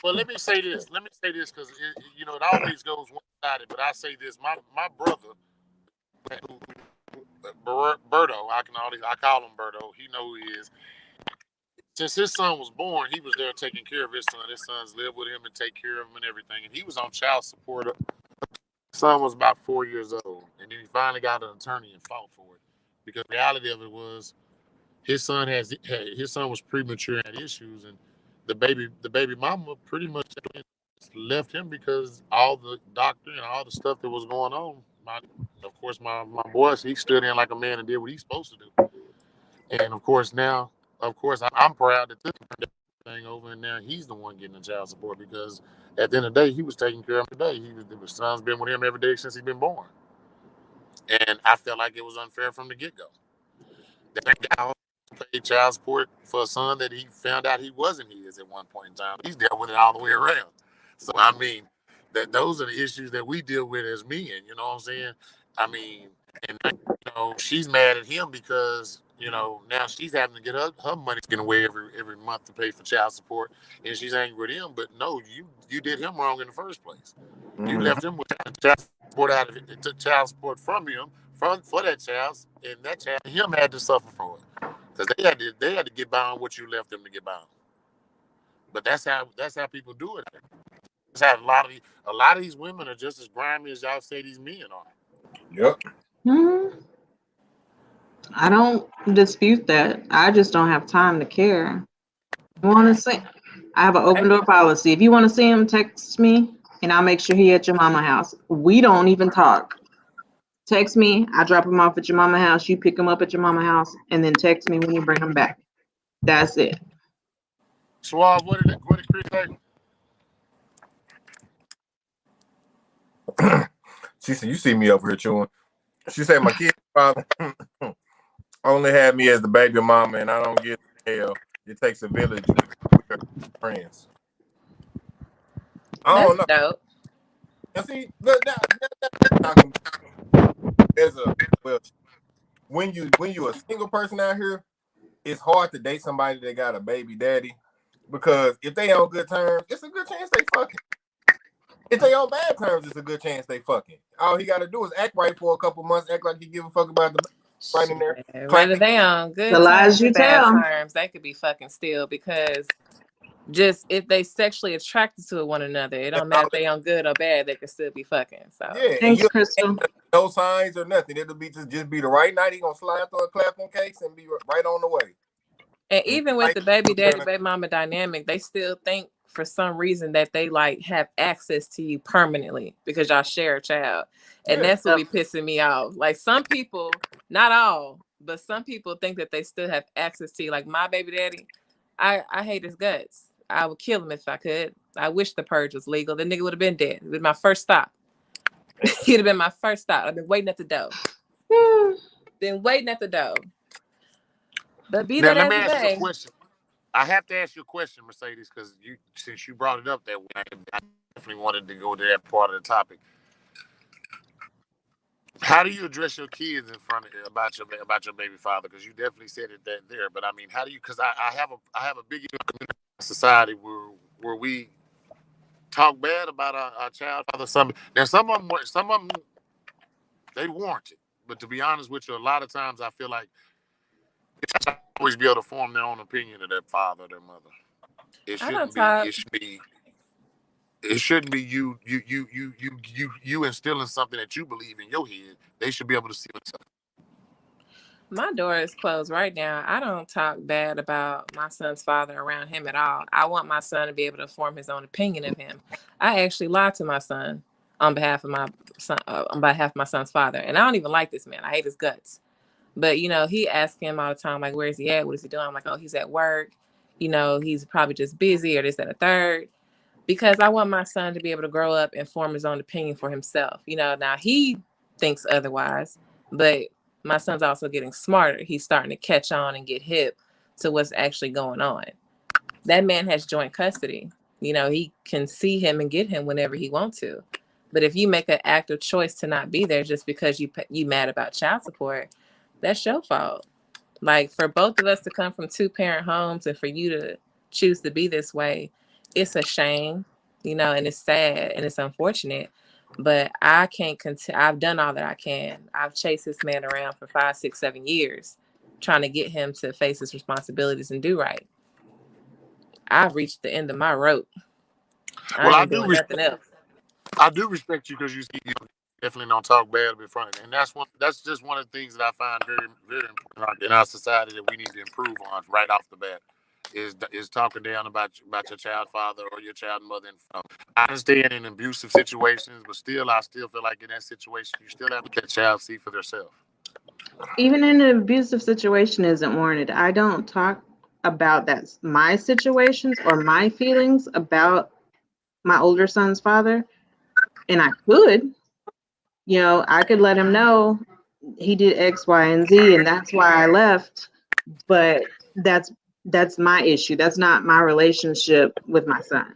Well, let me say this. Let me say this because it always goes one sided. But I say this: my brother, Berto, I call him Berto. He know who he is. Since his son was born, he was there taking care of his son. His sons lived with him and take care of him and everything. And he was on child support. His son was about 4 years old, and then he finally got an attorney and fought for it because the reality of it was his son was premature and had issues, and the baby mama pretty much left him because all the doctor and all the stuff that was going on. My boy, he stood in like a man and did what he's supposed to do. And I'm proud that this thing over, and now he's the one getting the child support because at the end of the day, he was taking care of him today. His son's been with him every day since he's been born, and I felt like it was unfair from the get go. That guy paid child support for a son that he found out he wasn't his at one point in time. He's dealt with it all the way around. So I mean, that those are the issues that we deal with as men. You know what I'm saying? I mean, and she's mad at him because now she's having to get her money taken away every month to pay for child support, and she's angry with him. But no, you did him wrong in the first place. You left him with child support out of it. It took child support from him for that child, and that child him had to suffer for it because they had to get by on what you left them to get by on. But that's how people do it. That's how a lot of these women are just as grimy as y'all say these men are. Yep. I don't dispute that. I just don't have time to care. You want to see? I have an open door policy. If you want to see him, text me, and I'll make sure he at your mama house. We don't even talk. Text me. I drop him off at your mama house. You pick him up at your mama house, and then text me when you bring him back. That's it. Suave, what did Chris say? She said, "You see me over here chewing." She said, "My kid father only had me as the baby mama, and I don't give a hell. It takes a village. We are friends." I don't That's know. dope. And see, look, that's talking as a well. When you a single person out here, it's hard to date somebody that got a baby daddy because if they on good terms, it's a good chance they fucking. If they on bad terms, it's a good chance they fucking. All he got to do is act right for a couple months, act like he give a fuck about the right in there, Shit. Whether clapping. they on The good lies terms or you bad tell. terms, they could be fucking still because just if they sexually attracted to one another, it That's don't all matter if they on good or bad, they could still be fucking. So yeah, and Thanks, you Crystal. no signs or nothing. It'll be just be the right night. He gonna slide through a clap them cakes and be right on the way. and And even with like, the baby daddy, baby mama dynamic, they still think for some reason that they like have access to you permanently because y'all share a child. And yeah, that's what be pissing me off. Like some people, not all, but some people think that they still have access to you. Like my baby daddy, I hate his guts. I would kill him if I could. I wish the purge was legal. The nigga would have been dead. It would been my first stop. He'd have been my first stop. I've been waiting at the door. Been waiting at the door. But be Now that let as me it ask you a may. question. I have to ask you a question, Mercedes, because since you brought it up that way, I definitely wanted to go to that part of the topic. How do you address your kids in front of about your baby father? Because you definitely said it that there, but I mean, how do you? Because I have a big society where we talk bad about our child father. Some of them they warrant it, but to be honest with you, a lot of times I feel like they always be able to form their own opinion of their father or their mother. It I don't shouldn't be. talk. It should be. It shouldn't be you instilling something that you believe in your head. They should be able to see what's up. My door is closed right now. I don't talk bad about my son's father around him at all. I want my son to be able to form his own opinion of him. I actually lied to my son on behalf of my son, on behalf of my son's father, and I don't even like this man. I hate his guts. But he asks him all the time, like, "Where is he at? What is he doing?" I'm like, "Oh, he's at work. He's probably just busy or this, that, or third." because I want my son to be able to grow up and form his own opinion for himself. You know, now he thinks otherwise, but my son's also getting smarter. He's starting to catch on and get hip to what's actually going on. That man has joint custody. You know, he can see him and get him whenever he wants to. But if you make an active choice to not be there just because you mad about child support, that's your fault. Like, for both of us to come from 2-parent homes and for you to choose to be this way, it's a shame, you know, and it's sad and it's unfortunate. But I can't I've done all that I can. I've chased this man around for 5, 6, 7 years, trying to get him to face his responsibilities and do right. I've reached the end of my rope. I ain't doing nothing else. I do respect you because you definitely don't talk bad in front of, and that's just one of the things that I find very, very important in our society that we need to improve on right off the bat. Is talking down about your child father or your child mother. And I understand in abusive situations, but I still feel like in that situation, you still have to let that child see for themselves. Even in an abusive situation isn't warranted. I don't talk about my situations or my feelings about my older son's father, and I could, I could let him know he did X, Y, and Z, and that's why I left. But that's my issue. That's not my relationship with my son.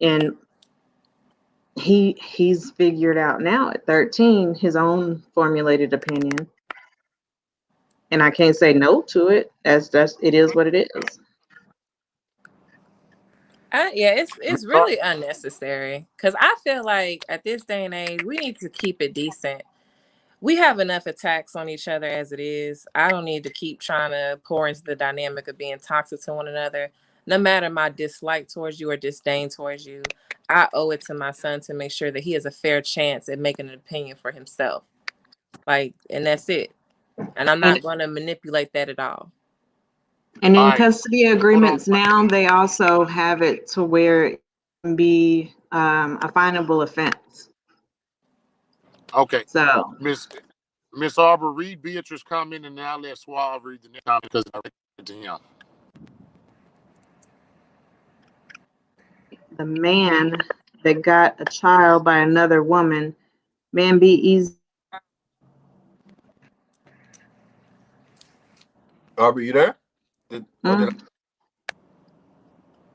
And he's figured out now at 13 his own formulated opinion. And I can't say no to it. It is what it is. Yeah, it's really unnecessary because I feel like at this day and age, we need to keep it decent. We have enough attacks on each other as it is. I don't need to keep trying to pour into the dynamic of being toxic to one another. No matter my dislike towards you or disdain towards you, I owe it to my son to make sure that he has a fair chance at making an opinion for himself. Like, and that's it. And I'm not going to manipulate that at all. And in custody agreements now, they also have it to where it can be a finable offense. Okay. So, Miss Arbor, read Beatrice's comment, and now let Suave read the next comment because I read it to him. The man that got a child by another woman, man, be easy. Arbor, you there?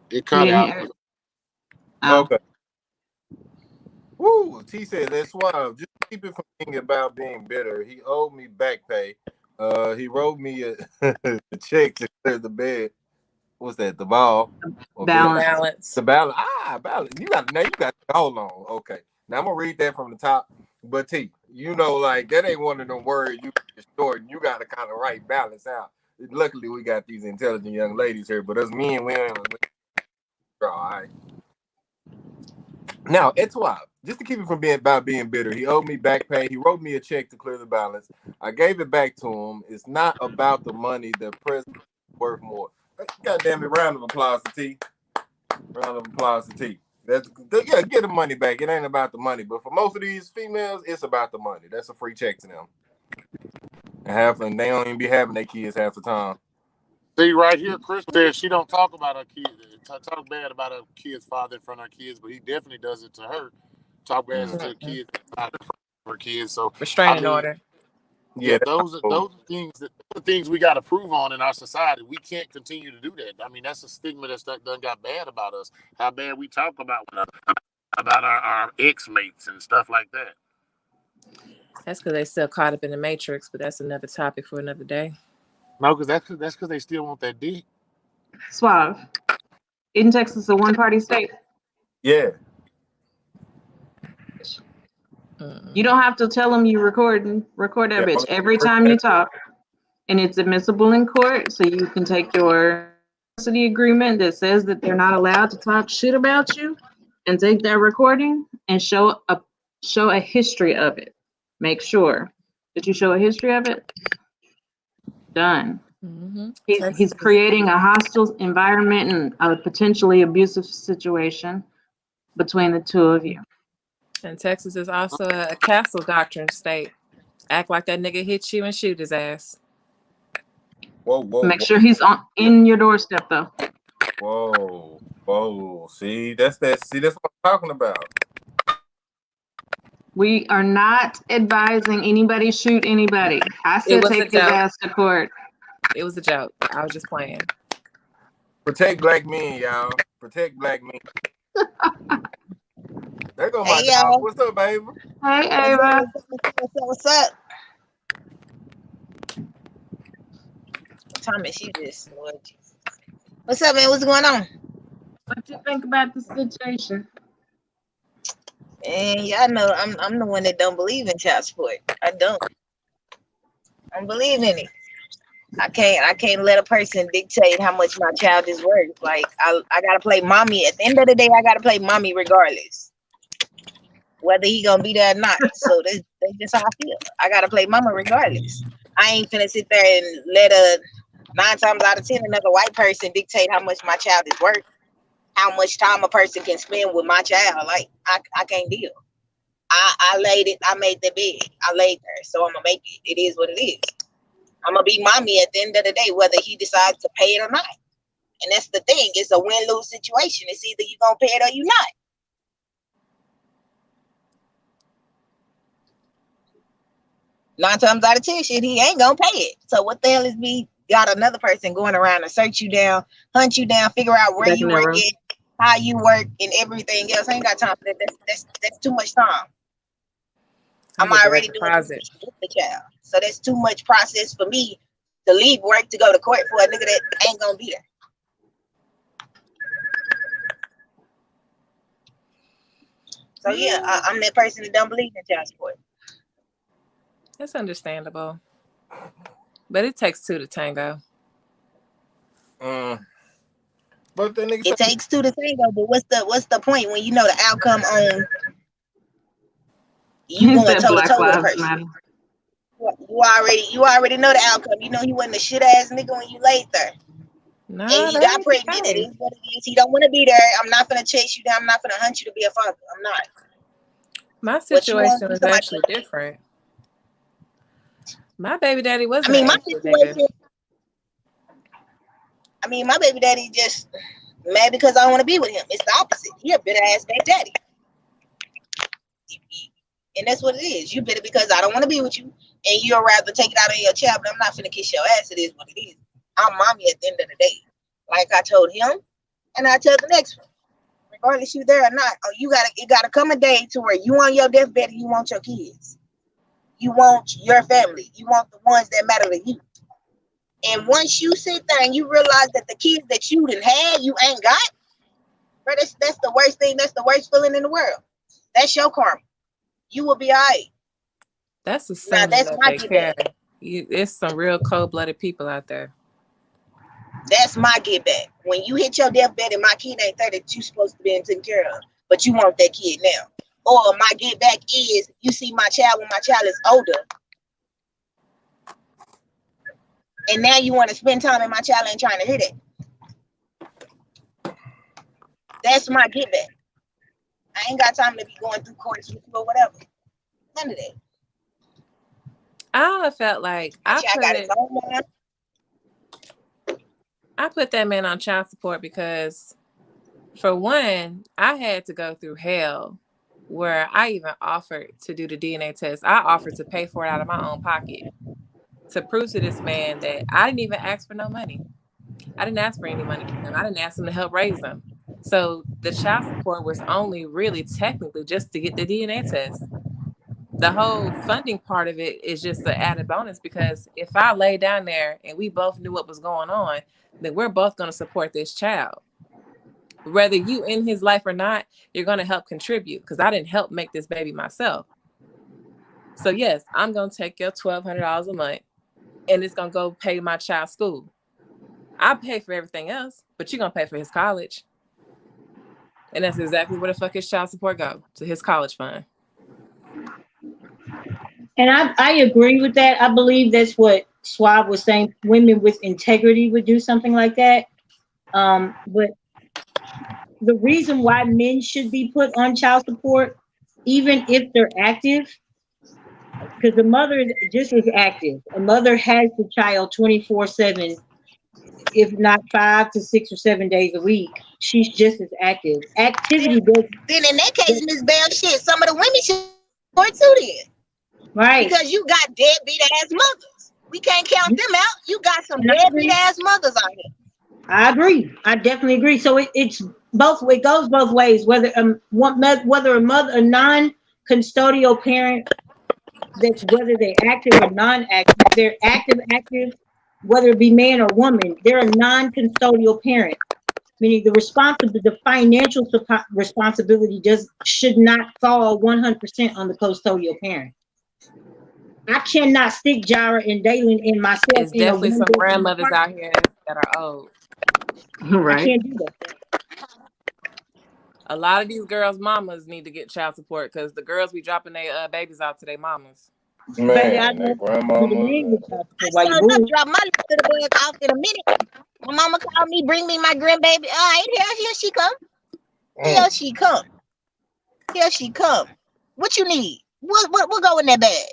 It cut out. Okay. Woo! T said, "That's Suave. Just keep it from being about being bitter. He owed me back pay. He wrote me a check to clear the bed. What's that? The ball? Balance. The balance. Balance. You got hold on. Okay. Now I'm gonna read that from the top. But T, like that ain't one of them words you can short. You got to kind of write balance out. Luckily, we got these intelligent young ladies here, but us men, we all right. Now, it's wild. Just to keep it from being about being bitter, he owed me back pay. He wrote me a check to clear the balance. I gave it back to him. It's not about the money. The present is worth more. God damn it! Round of applause to T. Round of applause to T. Get the money back. It ain't about the money, but for most of these females, it's about the money. That's a free check to them. And they don't even be having their kids half the time. See right here, Chris says she don't talk about her kids, talk bad about her kid's father in front of her kids, but he definitely does it to her. Talk bad to the kids in front of her kids. So restraining order. Yeah, those are things we got to prove on in our society. We can't continue to do that. I mean, that's a stigma that's done got bad about us. How bad we talk about our ex-mates and stuff like that. That's because they still caught up in the matrix, but that's another topic for another day. No, because that's because they still want that dick. Suave. Isn't Texas a one-party state? Yeah. You don't have to tell them you record that bitch every time you talk, and it's admissible in court. So you can take your custody agreement that says that they're not allowed to talk shit about you, and take that recording and show a history of it. Make sure that you show a history of it. Done. Mm-hmm. He's creating a hostile environment and a potentially abusive situation between the two of you. And Texas is also a castle doctrine state. Act like that nigga hit you and shoot his ass. Whoa. Make sure he's in your doorstep though. Whoa. Oh, see, that's what I'm talking about. We are not advising anybody shoot anybody. I It said was a take his joke. ass to court. It was a joke. I was just playing. Protect black men, y'all. Protect black men. There go my Hey dog. y'all. What's up, baby? Hey, What's up? Ava. What's up? Thomas, you just what? What's up, man? What's going on? What you think about the situation? And y'all know I'm the one that don't believe in child support. I don't believe in it. I can't let a person dictate how much my child is worth. Like I gotta play mommy. At the end of the day, I gotta play mommy regardless, whether he gonna be there or not. So that's just how I feel. I gotta play mama regardless. I ain't finna sit there and let a 9 times out of 10 another white person dictate how much my child is worth, how much time a person can spend with my child. Like I can't deal. I laid it. I made the bed. I laid there, so I'm gonna make it. It is what it is. I'm gonna be mommy at the end of the day, whether he decides to pay it or not. And that's the thing. It's a win-lose situation. It's either you gonna pay it or you not. 9 times out of 10, shit, he ain't gonna pay it. So what the hell is me got another person going around to search you down, hunt you down, figure out where you work at, how you work, and everything else? I ain't got time for that. That's too much time. I'm already doing too much with the child. So that's too much process for me to leave work to go to court for a nigga that ain't gonna be there. So yeah, I'm that person that don't believe in child support. That's understandable. But it takes 2 to tango. But the nigga It takes 2 to tango, but what's the point when you know the outcome on you going toe to toe with a person? You already know the outcome. You know he wasn't a shit ass nigga when you laid there. No, And he got pregnant. It is what it is. He don't want to be there. I'm not gonna chase you down. I'm not gonna hunt you to be a father. I'm not. My situation was actually different. My baby daddy wasn't an angry nigga. My baby daddy just mad because I don't want to be with him. It's the opposite. He a bitter ass baby daddy. And that's what it is. You bitter because I don't want to be with you. And you'd rather take it out on your child, but I'm not finna kiss your ass. It is what it is. I'm mommy at the end of the day. Like I told him, and I tell the next one. Regardless you there or not, it gotta come a day to where you on your deathbed and you want your kids. You want your family. You want the ones that matter to you. And once you sit there and you realize that the kids that you done had, you ain't got, bro, that's the worst thing. That's the worst feeling in the world. That's your karma. You will be all right. That's the same. That's my get back. It's some real cold-blooded people out there. That's my get back. When you hit your deathbed and my kid ain't there that you supposed to be taken care of, but you want that kid now. Or my get back is you see my child when my child is older. And now you want to spend time and my child ain't trying to hear that. That's my get back. I ain't got time to be going through courts with you or whatever. None of that. I felt like I put that man on child support because, for one, I had to go through hell where I even offered to do the DNA test. I offered to pay for it out of my own pocket to prove to this man that I didn't even ask for no money. I didn't ask for any money from him. I didn't ask him to help raise them. So the child support was only really technically just to get the DNA test. The whole funding part of it is just an added bonus because if I lay down there and we both knew what was going on, then we're both going to support this child. Whether you in his life or not, you're going to help contribute because I didn't help make this baby myself. So yes, I'm going to take your $1,200 a month and it's going to go pay my child's school. I pay for everything else, but you're going to pay for his college. And that's exactly where the fuck his child support go, to his college fund. And I agree with that. I believe that's what Swab was saying. Women with integrity would do something like that. But the reason why men should be put on child support, even if they're active, because the mother is just as active. A mother has the child 24/7 if not 5 to 6 or 7 days a week, she's just as active. Activity does. Then in that case, Miss Bell, shit, some of the women should support too then. Right. Because you got deadbeat ass mothers. We can't count them out. You got some And I deadbeat agree. ass mothers out here. I agree. I definitely agree. So it's both. It goes both ways. Whether a non-custodial parent, that's whether they're active or non-active, they're active, whether it be man or woman, they're a non-custodial parent, meaning the financial responsibility should not fall 100% on the custodial parent. I cannot stick Jara and Dalen and myself It's in a definitely some one-bedroom grandmothers apartment. out here that are old. I Right. can't do that. A lot of these girls' mamas need to get child support because the girls be dropping their babies out to their mamas. Baby, I Man, know that you the grandmama. man with child I support while you sure enough move. drop my little bug off in a minute. My mama called me, bring me my grandbaby. All right, here she come. Here she come. Here she come. What you need? What go in that bag?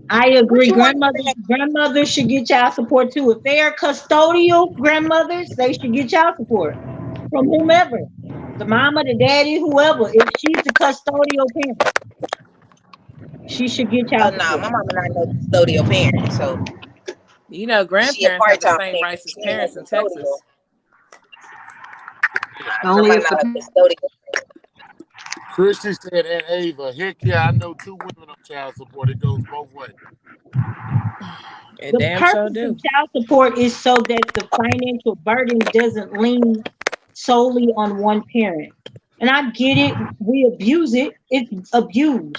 I What agree. you want in the bag? Grandmothers should get child support too. If they are custodial grandmothers, they should get child support from whomever, the mama, the daddy, whoever. If she's the custodial parent, she should get Oh child no, my support. mama not no custodial parent, so You know, she a grandparents have the part-time same parent. rights as She ain't no parents in custodial. Texas. Only Grandma if not a the custodial. Christy said, and Ava, heck yeah, I know two women on child support. It goes both ways. It The damn sure purpose do. of child support is so that the financial burden doesn't lean solely on one parent. And I get it, we abuse it, it's abused,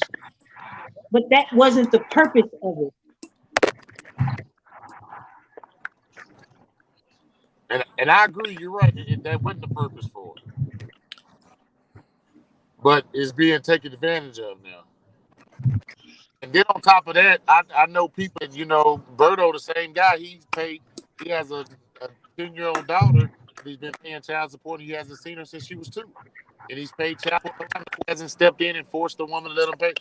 but that wasn't the purpose of it. And I agree, you're right. That wasn't the purpose for it. But it's being taken advantage of now. And then on top of that, I know people, Berto, the same guy, he has a 10-year-old daughter that he's been paying child support. And he hasn't seen her since she was 2. And he's paid child support. He hasn't stepped in and forced the woman to let him pay.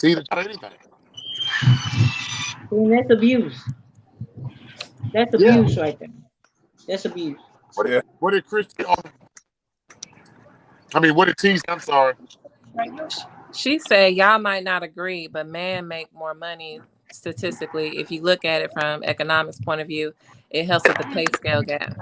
See the child anything. And that's abuse. That's Yeah. abuse right there. That's abuse. What did Christy, what did T, I'm sorry. She said y'all might not agree, but men make more money statistically. If you look at it from economics point of view, it helps with the pay scale gap.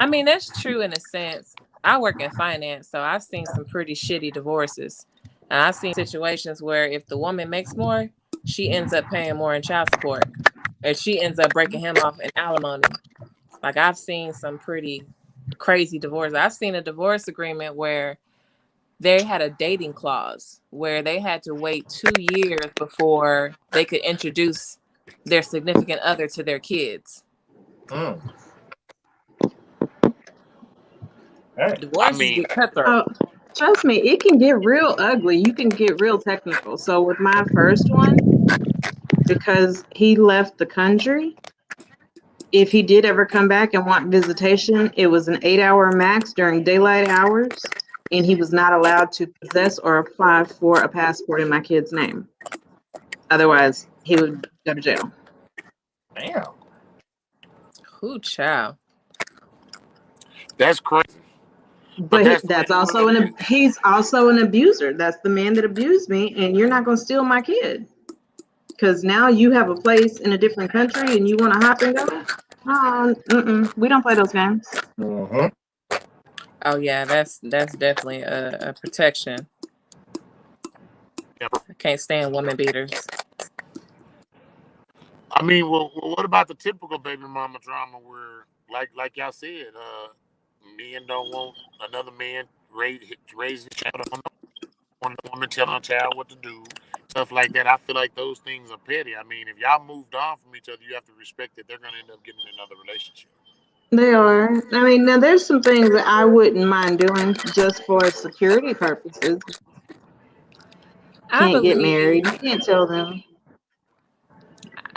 I mean, that's true in a sense. I work in finance, so I've seen some pretty shitty divorces. And I've seen situations where if the woman makes more, she ends up paying more in child support. Or she ends up breaking him off in alimony. Like I've seen some pretty crazy divorces. I've seen a divorce agreement where they had a dating clause where they had to wait 2 years before they could introduce their significant other to their kids. Divorces get cutthroat. Trust me, it can get real ugly. You can get real technical. So with my first one, because he left the country, if he did ever come back and want visitation, it was an 8-hour max during daylight hours, and he was not allowed to possess or apply for a passport in my kid's name. Otherwise, he would go to jail. Damn. Ooh, child. That's crazy. But that's also he's also an abuser. That's the man that abused me, and you're not going to steal my kid. Because now you have a place in a different country and you want to hop and go? We don't play those games. Mm-hmm. Oh yeah, that's definitely a protection. Yeah. I can't stand woman beaters. Well, what about the typical baby mama drama where, like y'all said, men don't want another man raising a child, don't want a woman telling a child what to do, stuff like that. I feel like those things are petty. If y'all moved on from each other, you have to respect that they're going to end up getting another relationship. They are. Now there's some things that I wouldn't mind doing just for security purposes. Can't get married. You can't tell them.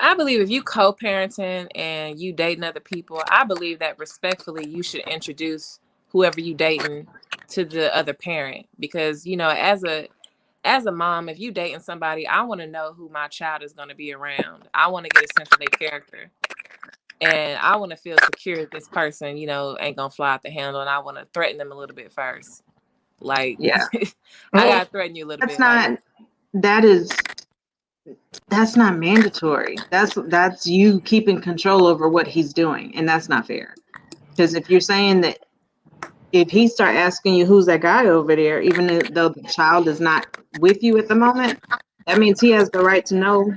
I believe if you co-parenting and you dating other people, I believe that respectfully you should introduce whoever you dating to the other parent, because as a mom, if you dating somebody, I want to know who my child is going to be around. I want to get a sense of their character. and I want to feel secure that this person, you know, ain't gonna fly out the handle, and I want to threaten them a little bit first. Like, Yeah. I gotta threaten you a little bit. Like, that's not mandatory. That's you keeping control over what he's doing, and that's not fair. Because if you're saying that if he start asking you who's that guy over there, even though the child is not with you at the moment, that means he has the right to know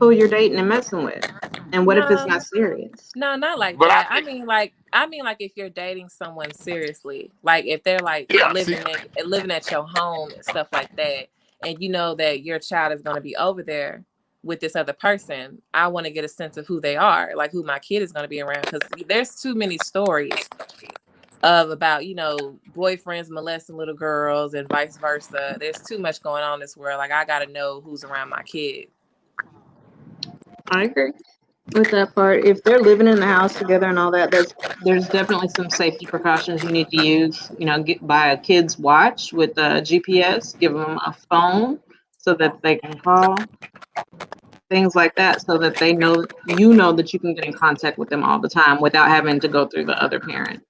who you're dating and messing with. And what if it's no, not serious? no, not like But I that. think, I mean, like if you're dating someone seriously, like if they're like yeah, see, living at your home and stuff like that, and you know that your child is going to be over there with this other person, I want to get a sense of who they are, like who my kid is going to be around, because there's too many stories about, you know, boyfriends molesting little girls and vice versa. There's too much going on in this world. Like, I got to know who's around my kid. I agree with that part. If they're living in the house together and all that, there's definitely some safety precautions you need to use. You know, buy a kid's watch with a GPS, give them a phone so that they can call, things like that, so that they know that you can get in contact with them all the time without having to go through the other parent.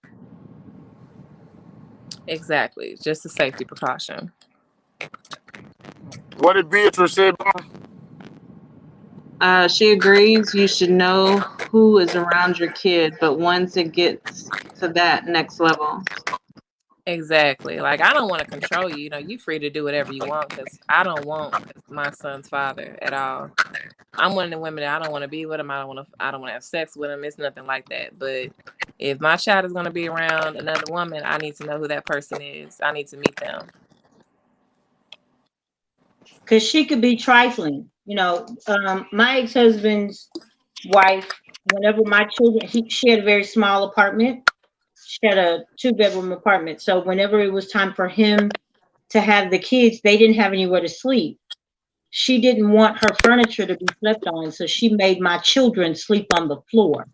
Exactly. Just a safety precaution. what did Beatrice say, bro? She agrees you should know who is around your kid, but once it gets to that next level. Exactly. Like, I don't want to control you. You know, you free to do whatever you want, because I don't want my son's father at all. I'm one of the women that I don't want to be with him. I don't want to have sex with him. It's nothing like that. But if my child is going to be around another woman, I need to know who that person is. I need to meet them. Because she could be trifling. You know, my ex-husband's wife, whenever my children, she had a very small apartment. She had a 2-bedroom apartment. So whenever it was time for him to have the kids, they didn't have anywhere to sleep. She didn't want her furniture to be slept on, so she made my children sleep on the floor.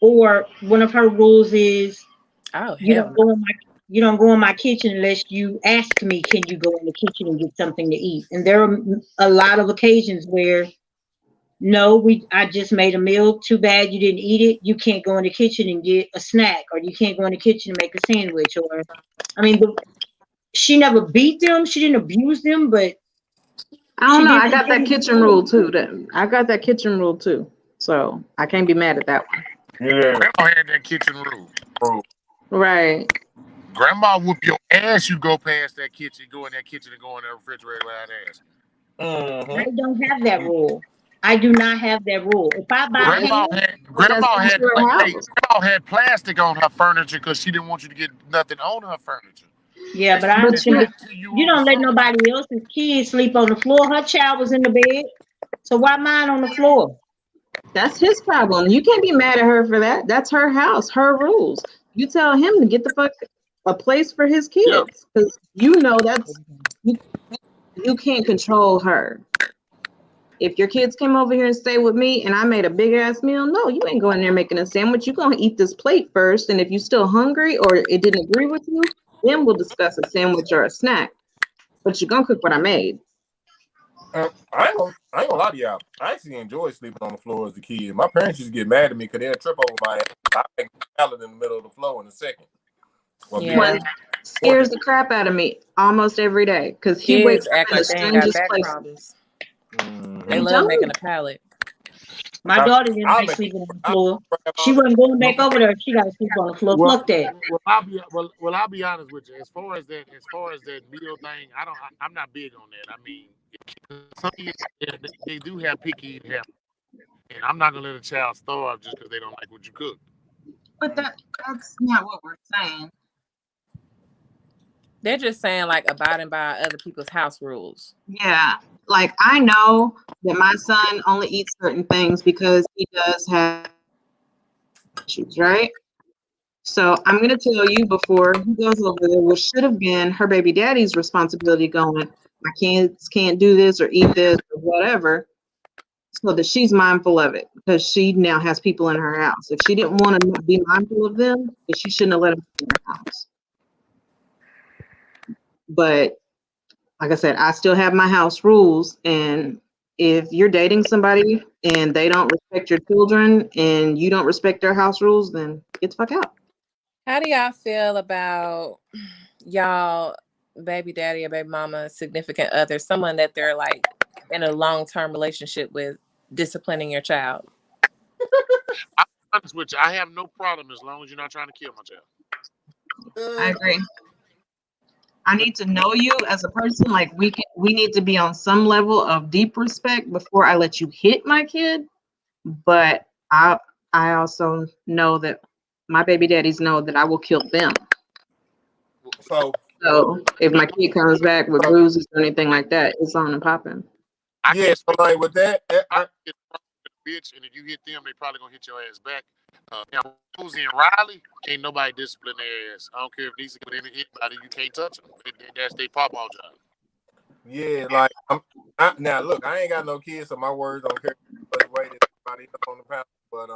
Or one of her rules is Oh, you hell don't no. go in my you don't go in my kitchen unless you ask me, can you go in the kitchen and get something to eat? And there are a lot of occasions where no, I just made a meal. Too bad you didn't eat it. You can't go in the kitchen and get a snack, or you can't go in the kitchen and make a sandwich. Or, I mean, she never beat them. She didn't abuse them, but I don't she know. did. I got that kitchen rule too. I got that kitchen rule too. So I can't be mad at that one. Yeah. Grandma had that kitchen rule. Bro. Right. Grandma whoop your ass. You go past that kitchen, go in that kitchen, and go in the refrigerator without ass. I don't have that rule. I do not have that rule. If I buy Grandma pants, had But that's grandma into had her hey, house. grandma had plastic on her furniture because she didn't want you to get nothing on her furniture. yeah, but But And she you, went to you you on the don't let sofa. nobody else's kids sleep on the floor. Her child was in the bed, so why mine on the floor? that's his problem. You can't be mad at her for that. That's her house, her rules. You tell him to get the fuck a place for his Yeah. kids, because you can't control her. If your kids came over here and stayed with me and I made a big ass meal, no, you ain't going there making a sandwich. You're gonna eat this plate first, and if you're still hungry or it didn't agree with you, then we'll discuss a sandwich or a snack. But you're gonna cook what I made. I ain't gonna lie to y'all. I actually enjoy sleeping on the floor as a kid. My parents used to get mad at me because they'd trip over my ass. I make a salad in the middle of the floor in a second. Well, Yeah. One scares the crap out of me almost every day because he wakes Kids up act in the like they ain't got strangest back places. problems. They I'm love telling making you. a pallet. My daughter didn't I'll like make sleeping on the I'll floor. grab She all the wasn't going back over there. She got to sleep on the floor. Well, Fuck that. I'll be honest with you. As far as that meal thing, I'm not big on that. I mean, some kids they do have picky eating habits, and I'm not gonna let a child starve just because they don't like what you cook. But that's not what we're saying. They're just saying like abiding by other people's house rules. Yeah. Like I know that my son only eats certain things because he does have issues, right? So I'm gonna tell you before he goes over there, what should have been her baby daddy's responsibility going, my kids can't do this or eat this or whatever, so that she's mindful of it because she now has people in her house. If she didn't want to be mindful of them, then she shouldn't have let them in her house. But like I said, I still have my house rules, and if you're dating somebody and they don't respect your children and you don't respect their house rules, then get the fuck out. How do y'all feel about y'all baby daddy or baby mama, significant other, someone that they're like in a long-term relationship with, disciplining your child? I'm honest with you. I have no problem as long as you're not trying to kill my child. I agree. I need to know you as a person. Like we need to be on some level of deep respect before I let you hit my kid. But I also know that my baby daddies know that I will kill them. So if my kid comes back with bruises or anything like that, it's on and popping. Yeah, so like with that, bitch, and if you hit them, they probably gonna hit your ass back. Now, Rosie and Riley, can't nobody discipline their ass. I don't care if these are anybody, you can't touch them. That's their pawpaw job. Yeah, like now look, I ain't got no kids, so my words don't carry much weight as anybody on the panel. But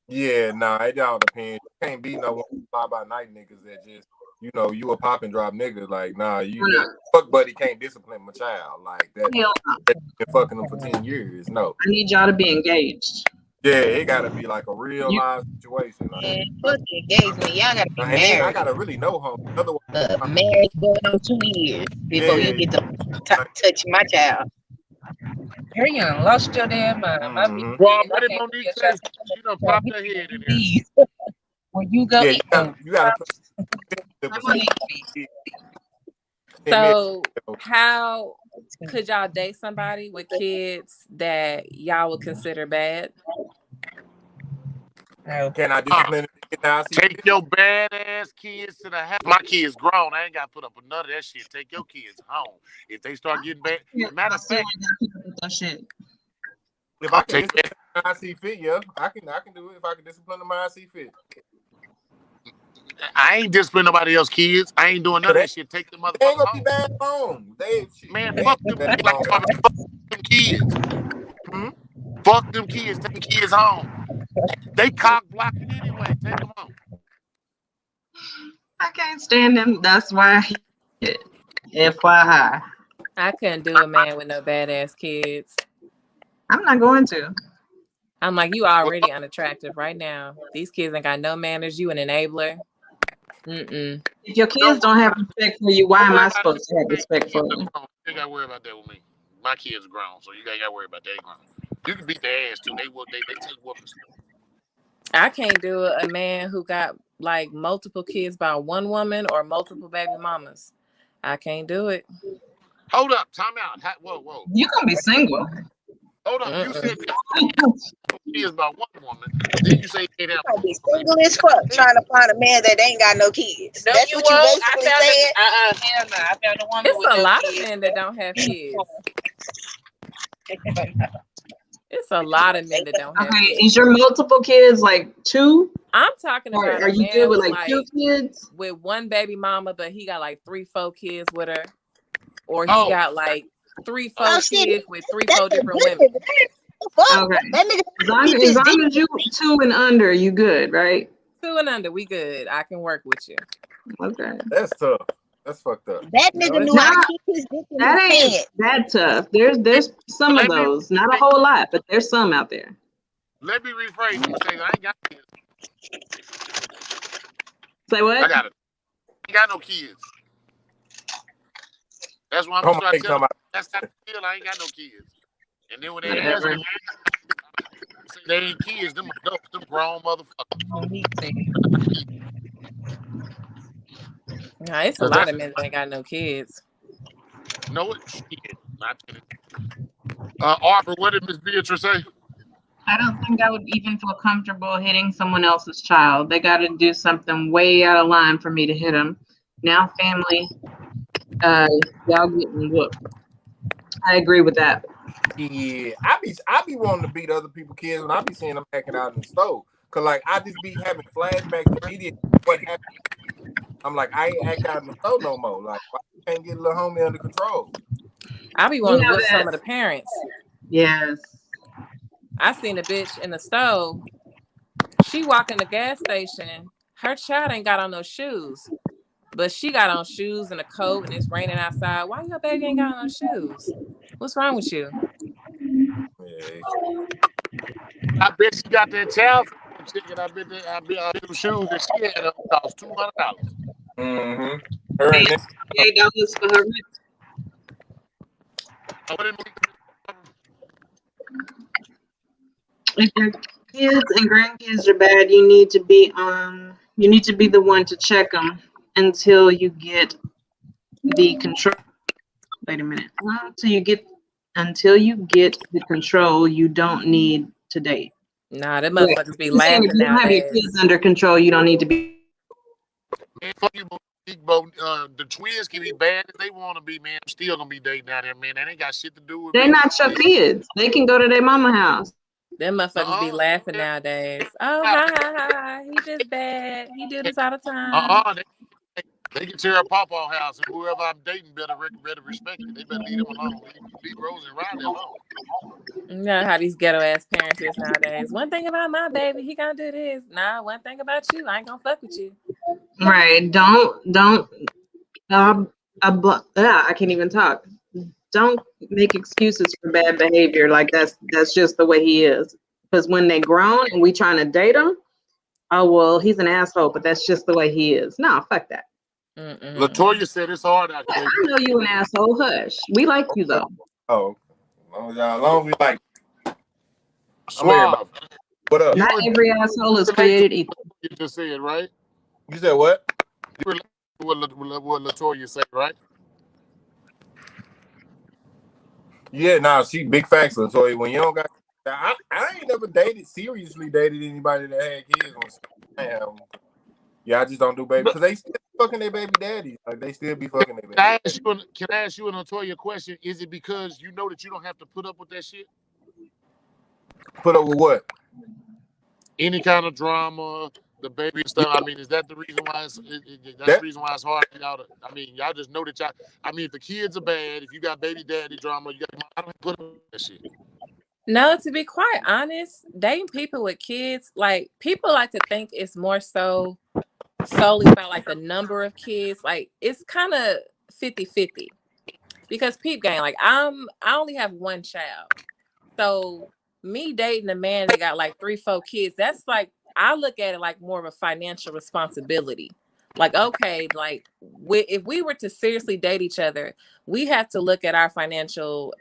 yeah, nah, it all depends. You can't be no fly by night niggas that just, you know, you a pop and drop nigga. Like, nah, your fuck buddy can't discipline my child like that. Been fucking them for 10 years. No. I need y'all to be engaged. Yeah, it gotta be like a real live situation. Like, Man, fuck engagement. Y'all gotta be and married. then I gotta really know home. Otherwise, marriage going on 2 years before you get to touch my child. Girl, you done lost your damn mind. My Mhm. Well, what did Monique say? She done popped her head in there. When you go, yeah, you gotta. So how could y'all date somebody with kids that y'all would consider bad? Can I discipline Take your badass kids to the house. My kids grown. I ain't got to put up with none of that shit. Take your kids home. If they start getting bad, matter of fact, if I can discipline them I see fit, yeah, I can do it. If I can discipline them I see fit. I ain't disciplining nobody else's kids. I ain't doing none of that shit. Take the motherfuckers They ain't gonna home. be bad home. Man, fuck them. Fuck them kids. Fuck them kids. Take them kids home. They cock blocking anyway. Take them home. I can't stand them. That's why. FYI. I couldn't do a man with no badass kids. I'm not going to. I'm like, you already unattractive right now. These kids ain't got no manners. You an enabler. Mm-mm. If your kids don't have respect for you, why am I supposed to have respect for you? You gotta worry about that with me. My kids are grown, so you gotta worry about that. You can beat their ass too. They take whoopings. I can't do a man who got like multiple kids by one woman or multiple baby mamas. I can't do it. Hold up, time out. Whoa. You gonna be single. Hold up, you said kids by one woman. Then you say you can't have. Be single as fuck trying to find a man that ain't got no kids. No, that's what you basically saying. Hell no. I found a woman. It's a lot of men that don't have kids. It's a lot of men that don't have kids. Is your multiple kids like 2? I'm talking about. Are you good with like 2 kids? With one baby mama, but he got like 3-4 kids with her, or he got like 3-4 kids with 3-4 different women. Okay. As long as you 2 and under, you good, right? 2 and under, we good. I can work with you. Okay. That's tough. That's fucked up. That nigga knew how to keep his dick in that his ain't pants. that tough. There's some of those. Not a whole lot, but there's some out there. Let me rephrase and say I ain't got kids. Say what? I got it. I ain't got no kids. That's why I'm gonna start telling them that's how I feel. I ain't got no kids. And then when they ask me, say they ain't kids, them adults, them grown motherfuckers. Nah, it's a lot of men that ain't got no kids. No, shit. Arbor, what did Miss Beatrice say? I don't think I would even feel comfortable hitting someone else's child. They got to do something way out of line for me to hit them. Now, family, y'all getting whooped. I agree with that. Yeah, I be wanting to beat other people's kids when I be seeing them acting out in the stove. Cause like I just be having flashbacks immediately what happened. I'm like, I ain't act out in the stove no more. Like, why you can't get a little homie under control? I be wanting to whip some of the parents. Yes. I seen a bitch in the stove. She walked in the gas station. Her child ain't got on no shoes. But she got on shoes and a coat and it's raining outside. Why your baby ain't got on no shoes? What's wrong with you? I bet she got that child support chicken. I bet them shoes that she had on cost $200. Mm-hmm. Her and $8 for her. If your kids and grandkids are bad, you need to be the one to check them until you get the control. Wait a minute. Until you get the control, you don't need to date. Nah, them Yeah. motherfuckers be I'm saying if laughing you don't have your nowadays. kids under control, you don't need to be. Man, fuck you, Bo. The twins can be bad if they want to be, man. I'm still gonna be dating out here, man. That ain't got shit to do with They're me. not your kids. They can go to their mama house. Them motherfuckers be laughing man. nowadays. Oh, hi. He just bad. He do this all the time. They can tear a pawpaw house, and whoever I'm dating better respect it. They better leave them alone. Leave Rose and Riley alone. You know how these ghetto ass parents is nowadays. One thing about my baby, he gonna do this. Nah, one thing about you, I ain't gonna fuck with you. Right. I can't even talk. Don't make excuses for bad behavior. Like that's just the way he is. Because when they grown and we trying to date him, oh well, he's an asshole, but that's just the way he is. No, fuck that. Latoya said it's hard out there. I know you an asshole. Hush. We like you though. oh, long we like. Suave. What up? Not every asshole is created equal. You just said, right? You said what? You relate to what Latoya said, right? Yeah, nah, she big facts, Latoya. When you don't got, I ain't never seriously dated anybody that had kids. Yeah, I just don't do baby because they still fucking their baby daddy. Like they still be fucking their baby. Can I ask you and Latoya a question? Is it because you know that you don't have to put up with that shit? Put up with what? Any kind of drama, the baby stuff. I mean, is that the reason why the reason why it's hard for y'all to? I mean, y'all just know that y'all. I mean, if the kids are bad, if you got baby daddy drama, I don't put up with that shit. No, to be quite honest, dating people with kids, like people like to think it's more so solely about like the number of kids. Like it's kind of 50-50 because peep gang, like I only have one child. So me dating a man that got like 3-4 kids, that's like I look at it like more of a financial responsibility. Like, okay, like if we were to seriously date each other, we have to look at our financial,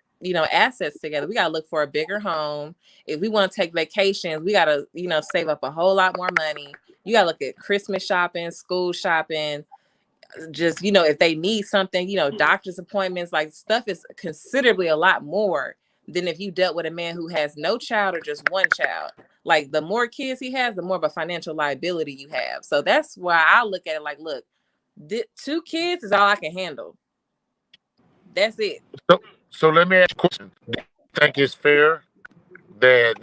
assets together. We got to look for a bigger home. If we want to take vacations, we got to, save up a whole lot more money. You got to look at Christmas shopping, school shopping, just, if they need something, doctor's appointments, like stuff is considerably a lot more than if you dealt with a man who has no child or just one child. Like the more kids he has, the more of a financial liability you have. So that's why I look at it like, look, 2 kids is all I can handle. That's it. So let me ask you a question. Do you think it's fair that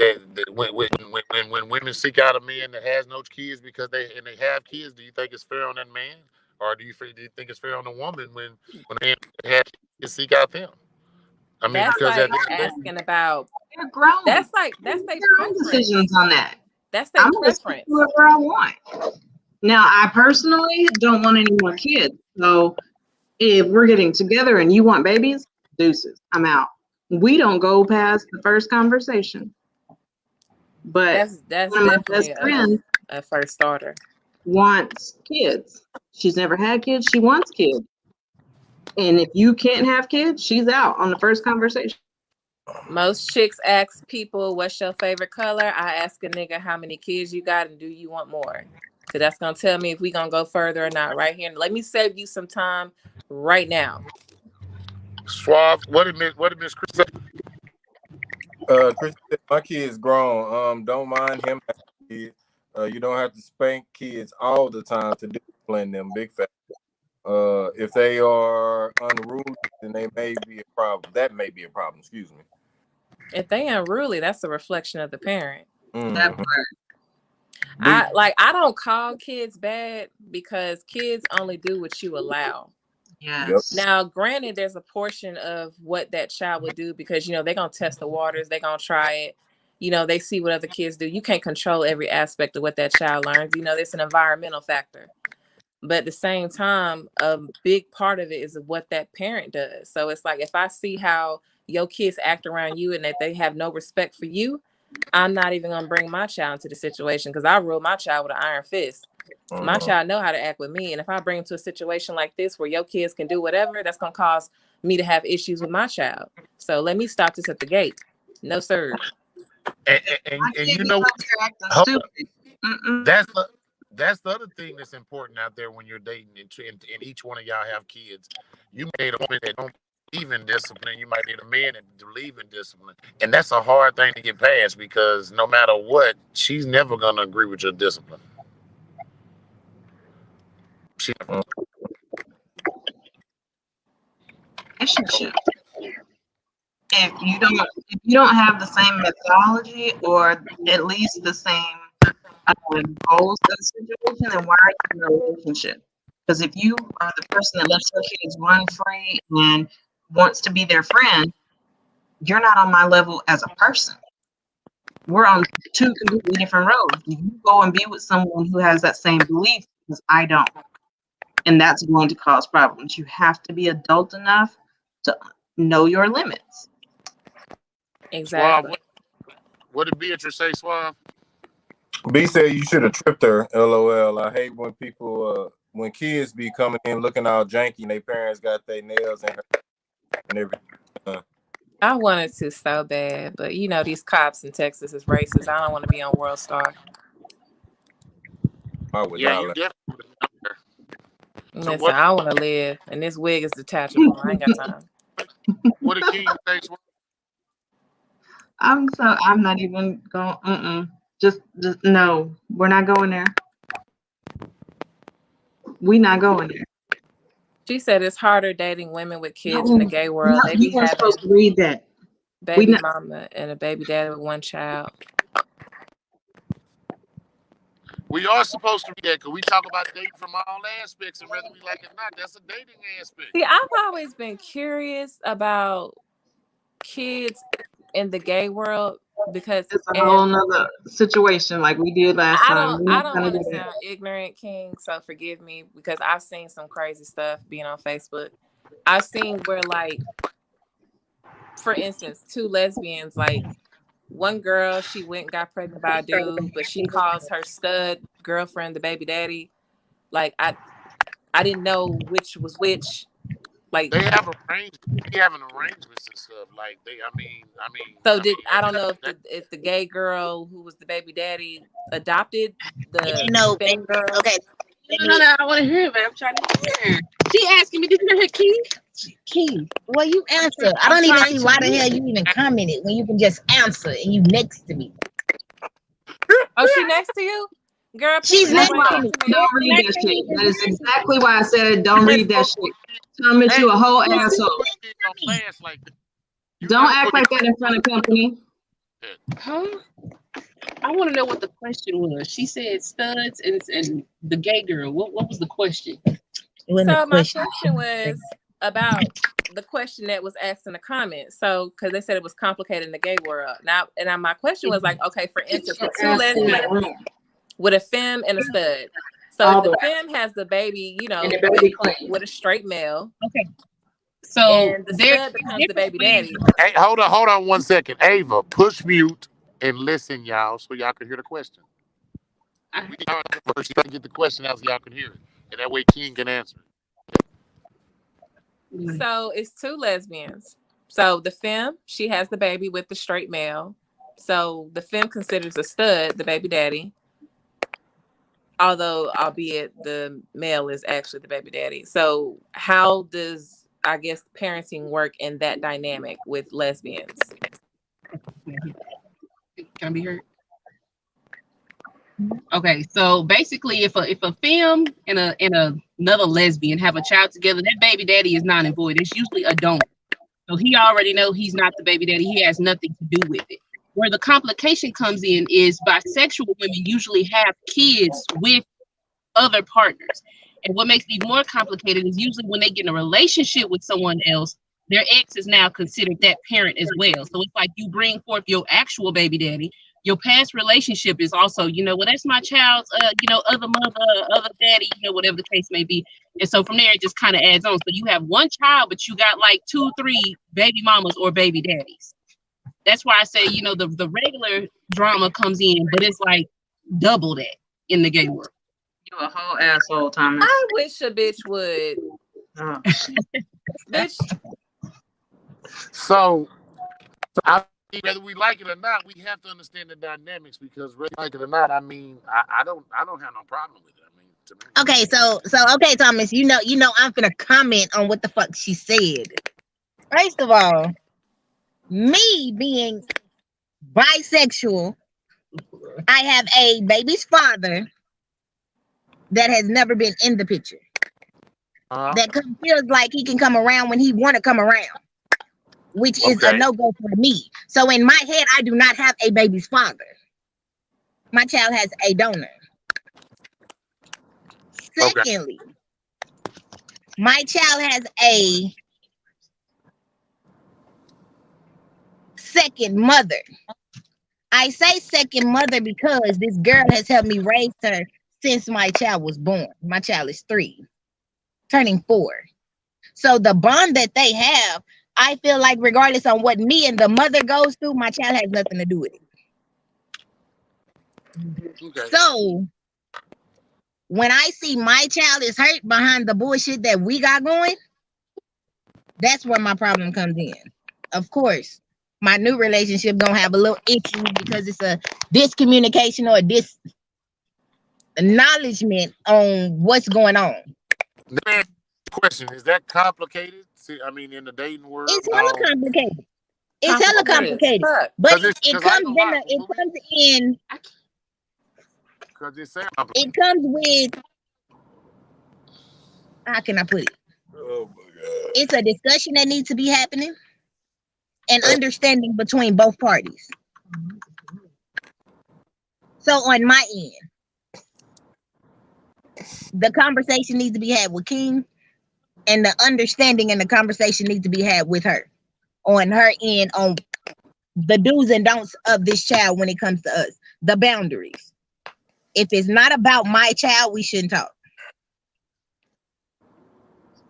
when women seek out a man that has no kids because they have kids, do you think it's fair on that man, or do you think it's fair on the woman when a man has kids seek out them? I mean, that's because like asking about. They're grown. That's their preference. Decisions on that. That's their preference. Whoever I want. Now, I personally don't want any more kids. So if we're getting together and you want babies, deuces, I'm out. We don't go past the first conversation. But that's one of my definitely best friends a first starter. Wants kids. She's never had kids. She wants kids. And if you can't have kids, she's out on the first conversation. Most chicks ask people, what's your favorite color? I ask a nigga how many kids you got and do you want more? Because that's going to tell me if we going to go further or not right here. Let me save you some time right now. Suave, what did Miss Chris say? Chris said, my kid's grown. Don't mind him. You don't have to spank kids all the time to discipline them. Big fact. If they are unruly, then they may be a problem. That may be a problem. Excuse me. If they unruly, that's a reflection of the parent. That part. I don't call kids bad because kids only do what you allow. Yes. Now, granted, there's a portion of what that child would do because, they're going to test the waters. They're going to try it. They see what other kids do. You can't control every aspect of what that child learns. There's an environmental factor. But at the same time, a big part of it is what that parent does. So it's like if I see how your kids act around you and that they have no respect for you, I'm not even gonna bring my child into the situation because I rule my child with an iron fist. My child know how to act with me, and if I bring him to a situation like this where your kids can do whatever, that's gonna cause me to have issues with my child. So let me stop this at the gate. No, sir. And you know what? That's the other thing that's important out there when you're dating, and each one of y'all have kids. You made a woman that don't believe in discipline. You might need a man that believe in discipline, and that's a hard thing to get past because no matter what, she's never gonna agree with your discipline. She, Relationship. If you don't have the same methodology or at least the same goals of the situation, then why are you in a relationship? Because if you are the person that lets your kids run free and wants to be their friend, you're not on my level as a person. We're on two completely different roads. You go and be with someone who has that same belief because I don't. And that's going to cause problems. You have to be adult enough to know your limits. Exactly. Suave, what did Beatrice say, Suave? B said you should have tripped her. LOL. I hate when people, when kids be coming in looking all janky and their parents got their nails in her and everything. I wanted to so bad, but you know these cops in Texas is racist. I don't want to be on World Star. Yeah, you definitely would have been there. So Listen, I want to live, and this wig is detachable. I ain't got time. What did King say? I'm not even going. Just no. We're not going there. We not going there. She said it's harder dating women with kids in the gay world. They be You weren't having supposed to read that. baby mama and a baby daddy with one child. We are supposed to read that because we talk about dating from all aspects, and whether we like it or not, that's a dating aspect. See, I've always been curious about kids in the gay world because it's a whole nother situation like we did last time. I don't want to sound ignorant, King, so forgive me because I've seen some crazy stuff being on Facebook. I've seen where, like, for instance, two lesbians, like, one girl, she went and got pregnant by a dude, but she calls her stud girlfriend the baby daddy. Like, I didn't know which was which. Like, they have arrangements and stuff. Like I don't know if the gay girl who was the baby daddy adopted the femme girl. Okay. No, I want to hear it, but I'm trying to hear. She asking me, did you hear her, King? Well, you answer. I don't even see why the hell you even commented when you can just answer and you next to me. Oh, she next to you? Girl, she's next to me. Don't read that shit. That is exactly why I said don't read that shit. Tell me you a whole asshole. Don't act like that in front of company. Huh? I want to know what the question was. She said studs and the gay girl. What was the question? So my question was about the question that was asked in the comments. So because they said it was complicated in the gay world. Now my question was like, okay, for instance, with two lesbians with a femme and a stud. So the femme has the baby, you know, with a straight male. Okay. So and the stud becomes the baby daddy. Hey, hold on 1 second. Ava, push mute and listen, y'all, so y'all can hear the question. We first got to get the question out so y'all can hear it. And that way King can answer it. So it's two lesbians. So the femme, she has the baby with the straight male. So the femme considers a stud the baby daddy. Although, albeit the male is actually the baby daddy. So how does, I guess, parenting work in that dynamic with lesbians? Can I be heard? Okay, so basically, if a femme and another lesbian have a child together, that baby daddy is non and void. It's usually a donor. So he already know he's not the baby daddy. He has nothing to do with it. Where the complication comes in is bisexual women usually have kids with other partners. And what makes it even more complicated is usually when they get in a relationship with someone else, their ex is now considered that parent as well. So it's like you bring forth your actual baby daddy, your past relationship is also, well, that's my child's, other mother, other daddy, whatever the case may be. And so from there, it just kind of adds on. So you have one child, but you got like 2, 3 baby mamas or baby daddies. That's why I say, the regular drama comes in, but it's like double that in the gay world. You a whole asshole, Thomas. I wish a bitch would. Oh. Bitch. So whether we like it or not, we have to understand the dynamics, because whether we like it or not, I mean, I don't have no problem with it. I mean, to me. Okay, so okay, Thomas, I'm gonna comment on what the fuck she said. First of all, me being bisexual, I have a baby's father that has never been in the picture. That feels like he can come around when he want to come around, which is a no-go for me. So in my head, I do not have a baby's father. My child has a donor. Secondly, my child has a second mother. I say second mother because this girl has helped me raise her since my child was born. My child is 3, turning 4. So the bond that they have, I feel like regardless on what me and the mother goes through, my child has nothing to do with it. Okay. So when I see my child is hurt behind the bullshit that we got going, that's where my problem comes in. Of course, my new relationship gonna have a little issue because it's a discommunication or acknowledgement on what's going on. Question, is that complicated? See, I mean, in the dating world, it's hella complicated. It's hella complicated, but it comes in. Because it comes with. How can I put it? Oh my God! It's a discussion that needs to be happening, and understanding between both parties. So on my end, the conversation needs to be had with King, and the understanding and the conversation needs to be had with her, on her end, on the do's and don'ts of this child when it comes to us, the boundaries. If it's not about my child, we shouldn't talk.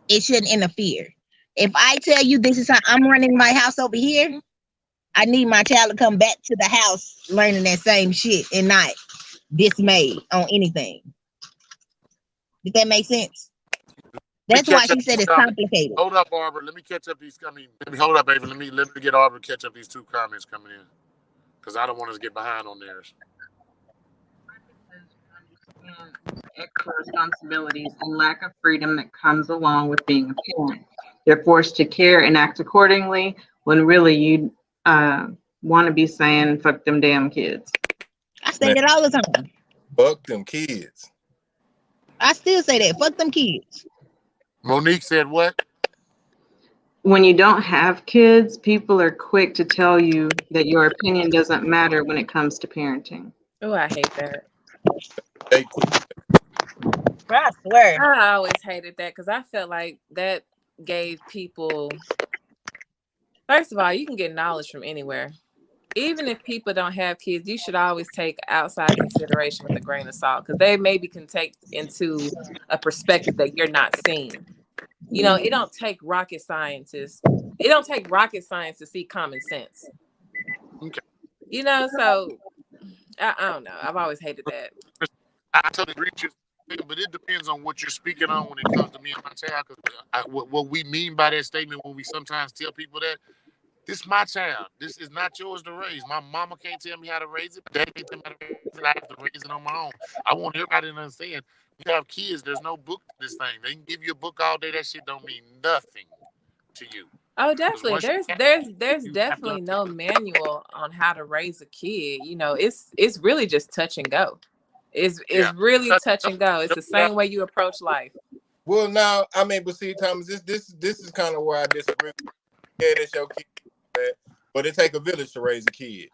It shouldn't interfere. If I tell you this is how I'm running my house over here, I need my child to come back to the house learning that same shit and not dismayed on anything. Did that make sense? That's why she said it's complicated. Hold up, Barbara. Let me catch up these. Hold up, Ava. Let me get Barbara to catch up these 2 comments coming in, because I don't want us to get behind on theirs. Extra responsibilities and lack of freedom that comes along with being a parent. They're forced to care and act accordingly when really you want to be saying, fuck them damn kids. I say that all the time. Fuck them kids. I still say that. Fuck them kids. Monique said what? When you don't have kids, people are quick to tell you that your opinion doesn't matter when it comes to parenting. Oh, I hate that. I swear. I always hated that because I felt like that gave people. First of all, you can get knowledge from anywhere. Even if people don't have kids, you should always take outside consideration with a grain of salt, because they maybe can take into a perspective that you're not seeing. It don't take rocket scientists. It don't take rocket science to see common sense. Okay. So I don't know. I've always hated that. I totally agree with you, but it depends on what you're speaking on when it comes to me and my child. Because what we mean by that statement, when we sometimes tell people that, this is my child. This is not yours to raise. My mama can't tell me how to raise it. Daddy can't tell me how to raise it. I have to raise it on my own. I want everybody to understand. You have kids. There's no book to this thing. They can give you a book all day. That shit don't mean nothing to you. Oh, definitely. There's definitely no manual on how to raise a kid. It's really just touch and go. It's really touch and go. It's the same way you approach life. Well, now, I mean, but see, Thomas, this is kind of where I disagree. Yeah, that's your kid, but it take a village to raise a kid.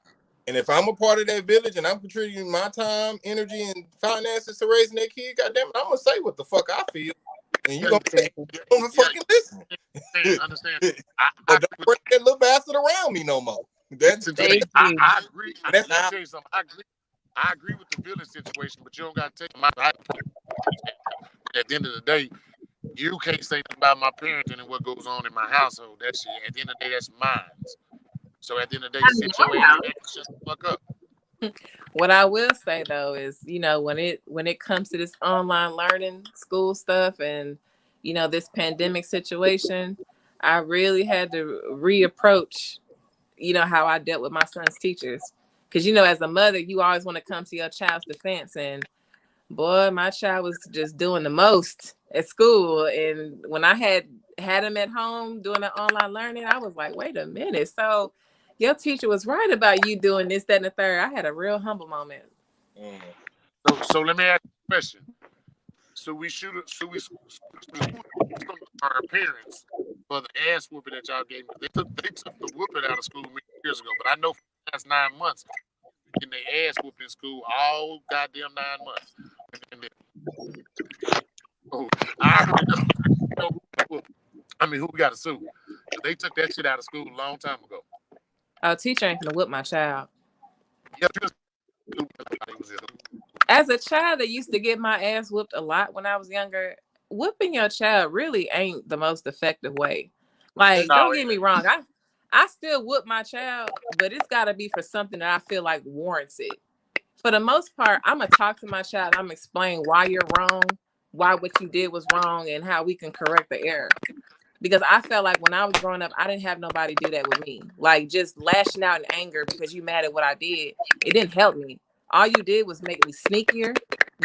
And if I'm a part of that village and I'm contributing my time, energy, and finances to raising that kid, goddamn it, I'm gonna say what the fuck I feel, and you're gonna fucking listen. Understand? But don't bring that little bastard around me no more. That's Thank I, you. I agree. that's Let me how. tell you something. I agree with the village situation, but you don't got to take my. At the end of the day, you can't say nothing about my parenting and what goes on in my household. That shit. At the end of the day, that's mine. So at the end of the day, sit your ass back and shut the fuck up. What I will say though is, when it comes to this online learning school stuff and this pandemic situation, I really had to reapproach, how I dealt with my son's teachers. Because as a mother, you always want to come to your child's defense, and boy, my child was just doing the most at school. And when I had him at home doing the online learning, I was like, wait a minute. So your teacher was right about you doing this, that, and the third. I had a real humble moment. So let me ask you a question. So we our parents for the ass whooping that y'all gave me. They took the whooping out of school many years ago, but I know for the last 9 months getting their ass whooped in school all goddamn 9 months. And then, I already know who we got to sue. They took that shit out of school a long time ago. Oh, teacher ain't gonna whip my child. Yeah, as a child that used to get my ass whooped a lot when I was younger, whooping your child really ain't the most effective way. Like, don't get me wrong, I still whoop my child, but it's got to be for something that I feel like warrants it. For the most part, I'm gonna talk to my child. I'm gonna explain why you're wrong, why what you did was wrong, and how we can correct the error. Because I felt like when I was growing up, I didn't have nobody do that with me. Like, just lashing out in anger because you mad at what I did, it didn't help me. All you did was make me sneakier.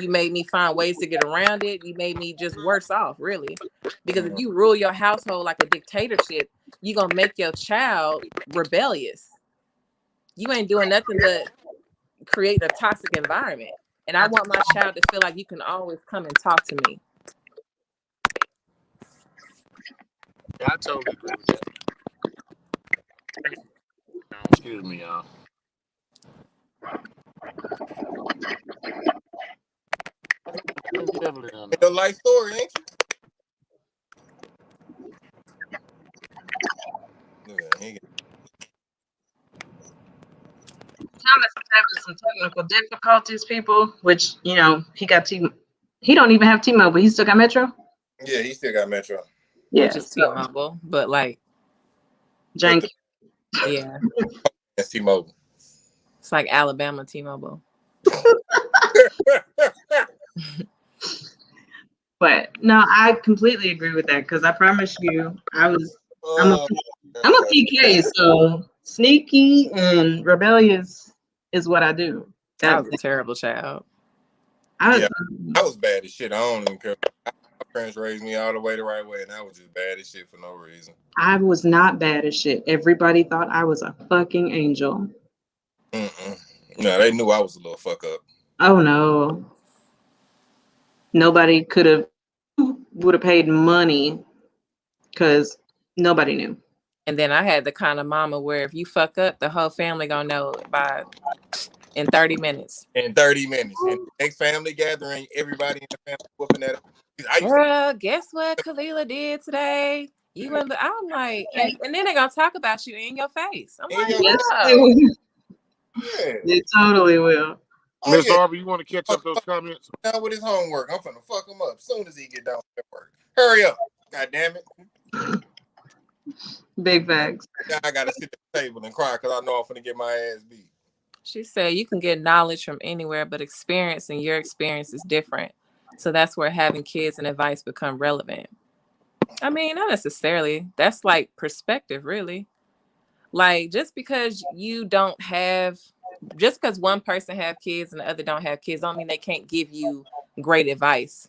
You made me find ways to get around it. You made me just worse off, really. Because if you rule your household like a dictatorship, you're going to make your child rebellious. You ain't doing nothing but create a toxic environment. And I want my child to feel like you can always come and talk to me. Yeah, I totally agree with that. Excuse me, y'all. It's a life story, ain't you? Thomas is having some technical difficulties, people. Which he got He don't even have T-Mobile, but he still got Metro. Yeah, he still got Metro. Yeah, which is T-Mobile, but like, jank. Yeah, That's T-Mobile. It's like Alabama T-Mobile. But no, I completely agree with that because I promise you, I'm a PK, so sneaky and rebellious is what I do. I was a terrible child. I was bad as shit. I don't even care. My parents raised me all the way the right way, and I was just bad as shit for no reason. I was not bad as shit. Everybody thought I was a fucking angel. No, they knew I was a little fuck up. Oh no. Nobody would have paid money because nobody knew. And then I had the kind of mama where if you fuck up, the whole family gonna know in 30 minutes. In 30 minutes. And next family gathering, everybody in the family whooping that up. Girl, guess what Kalila did today? You and I'm like, and then they're gonna talk about you in your face. I'm like, yes, oh. they totally will. Miss Aubrey, you want to catch up those comments? Down with his homework. I'm finna fuck him up as soon as he get down with work. Hurry up. God damn it. Big facts. Now I gotta sit at the table and cry because I know I'm finna get my ass beat. She said you can get knowledge from anywhere, but experience and your experience is different. So that's where having kids and advice become relevant. I mean, not necessarily. That's like perspective, really. Like just because one person have kids and the other don't have kids, don't mean they can't give you great advice.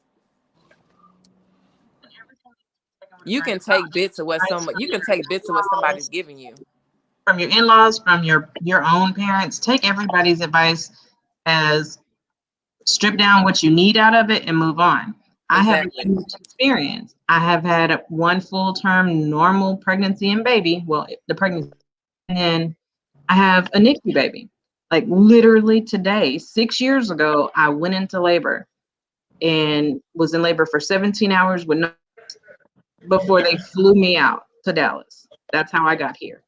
You can take bits of what somebody's giving you. From your in-laws, from your own parents, take everybody's advice as strip down what you need out of it and move on. Exactly. I have much experience. I have had one full-term normal pregnancy and baby. Well, the pregnancy, and then I have a NICU baby. Like literally today, 6 years ago, I went into labor and was in labor for 17 hours with no before they flew me out to Dallas. That's how I got here.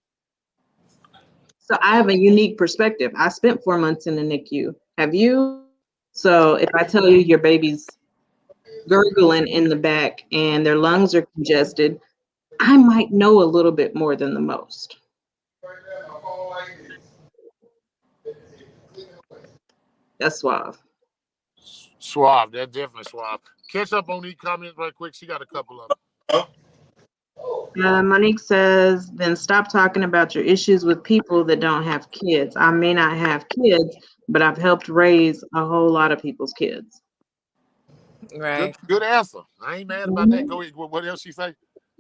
So I have a unique perspective. I spent 4 months in the NICU. Have you? So if I tell you your baby's gurgling in the back and their lungs are congested, I might know a little bit more than the most. That's suave. Suave. That's definitely suave. Catch up on these comments right quick. She got a couple of them. Monique says, then stop talking about your issues with people that don't have kids. I may not have kids, but I've helped raise a whole lot of people's kids. Right. Good answer. I ain't mad about that. Go ahead. What else she say?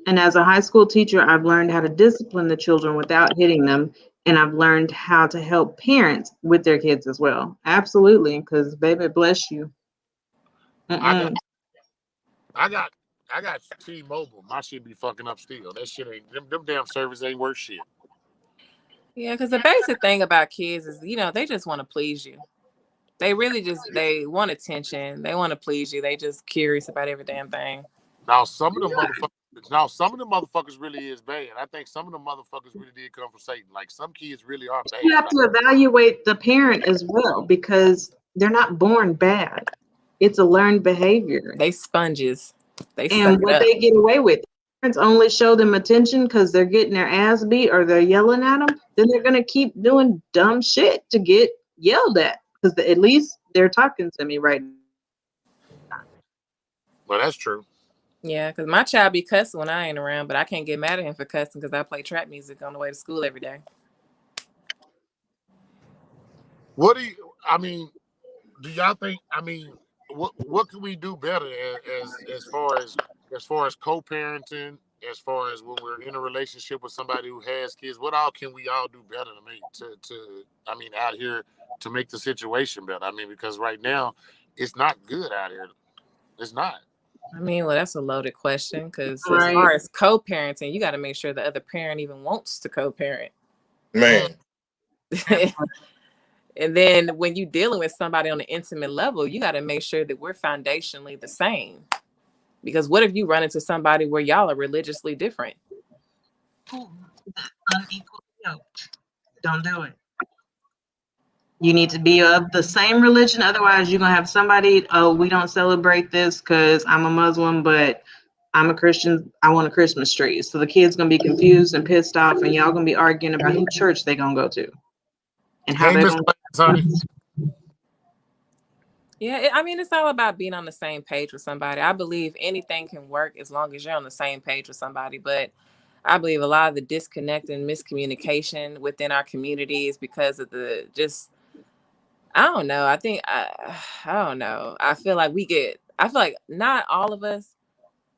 And as a high school teacher, I've learned how to discipline the children without hitting them. And I've learned how to help parents with their kids as well. Absolutely. Because baby, bless you. I got T-Mobile. My shit be fucking up still. That shit ain't them damn services ain't worth shit. Yeah, because the basic thing about kids is, they just want to please you. They really they want attention. They want to please you. They just curious about every damn thing. Now some of the motherfuckers really is bad. I think some of the motherfuckers really did come from Satan. Like some kids really are bad. You have to evaluate the parent as well because they're not born bad. It's a learned behavior. They sponges. And what they get away with. Parents only show them attention because they're getting their ass beat or they're yelling at them. Then they're gonna keep doing dumb shit to get yelled at because at least they're talking to me right now. Well, that's true. Yeah, because my child be cussing when I ain't around, but I can't get mad at him for cussing because I play trap music on the way to school every day. Do y'all think? What can we do better as far as co-parenting, as far as when we're in a relationship with somebody who has kids? What all can we all do better out here to make the situation better? Because right now it's not good out here. It's not. Well, that's a loaded question because as far as co-parenting, you got to make sure the other parent even wants to co-parent. Man. And then when you're dealing with somebody on an intimate level, you got to make sure that we're foundationally the same. Because what if you run into somebody where y'all are religiously different? Unequally yoked. Don't do it. You need to be of the same religion. Otherwise, you're going to have somebody, we don't celebrate this because I'm a Muslim, but I'm a Christian. I want a Christmas tree. So the kid's going to be confused and pissed off, and y'all going to be arguing about who church they're going to go to. And how they're going to. Yeah, it's all about being on the same page with somebody. I believe anything can work as long as you're on the same page with somebody. But I believe a lot of the disconnect and miscommunication within our community is because of I don't know. I don't know. I feel like not all of us,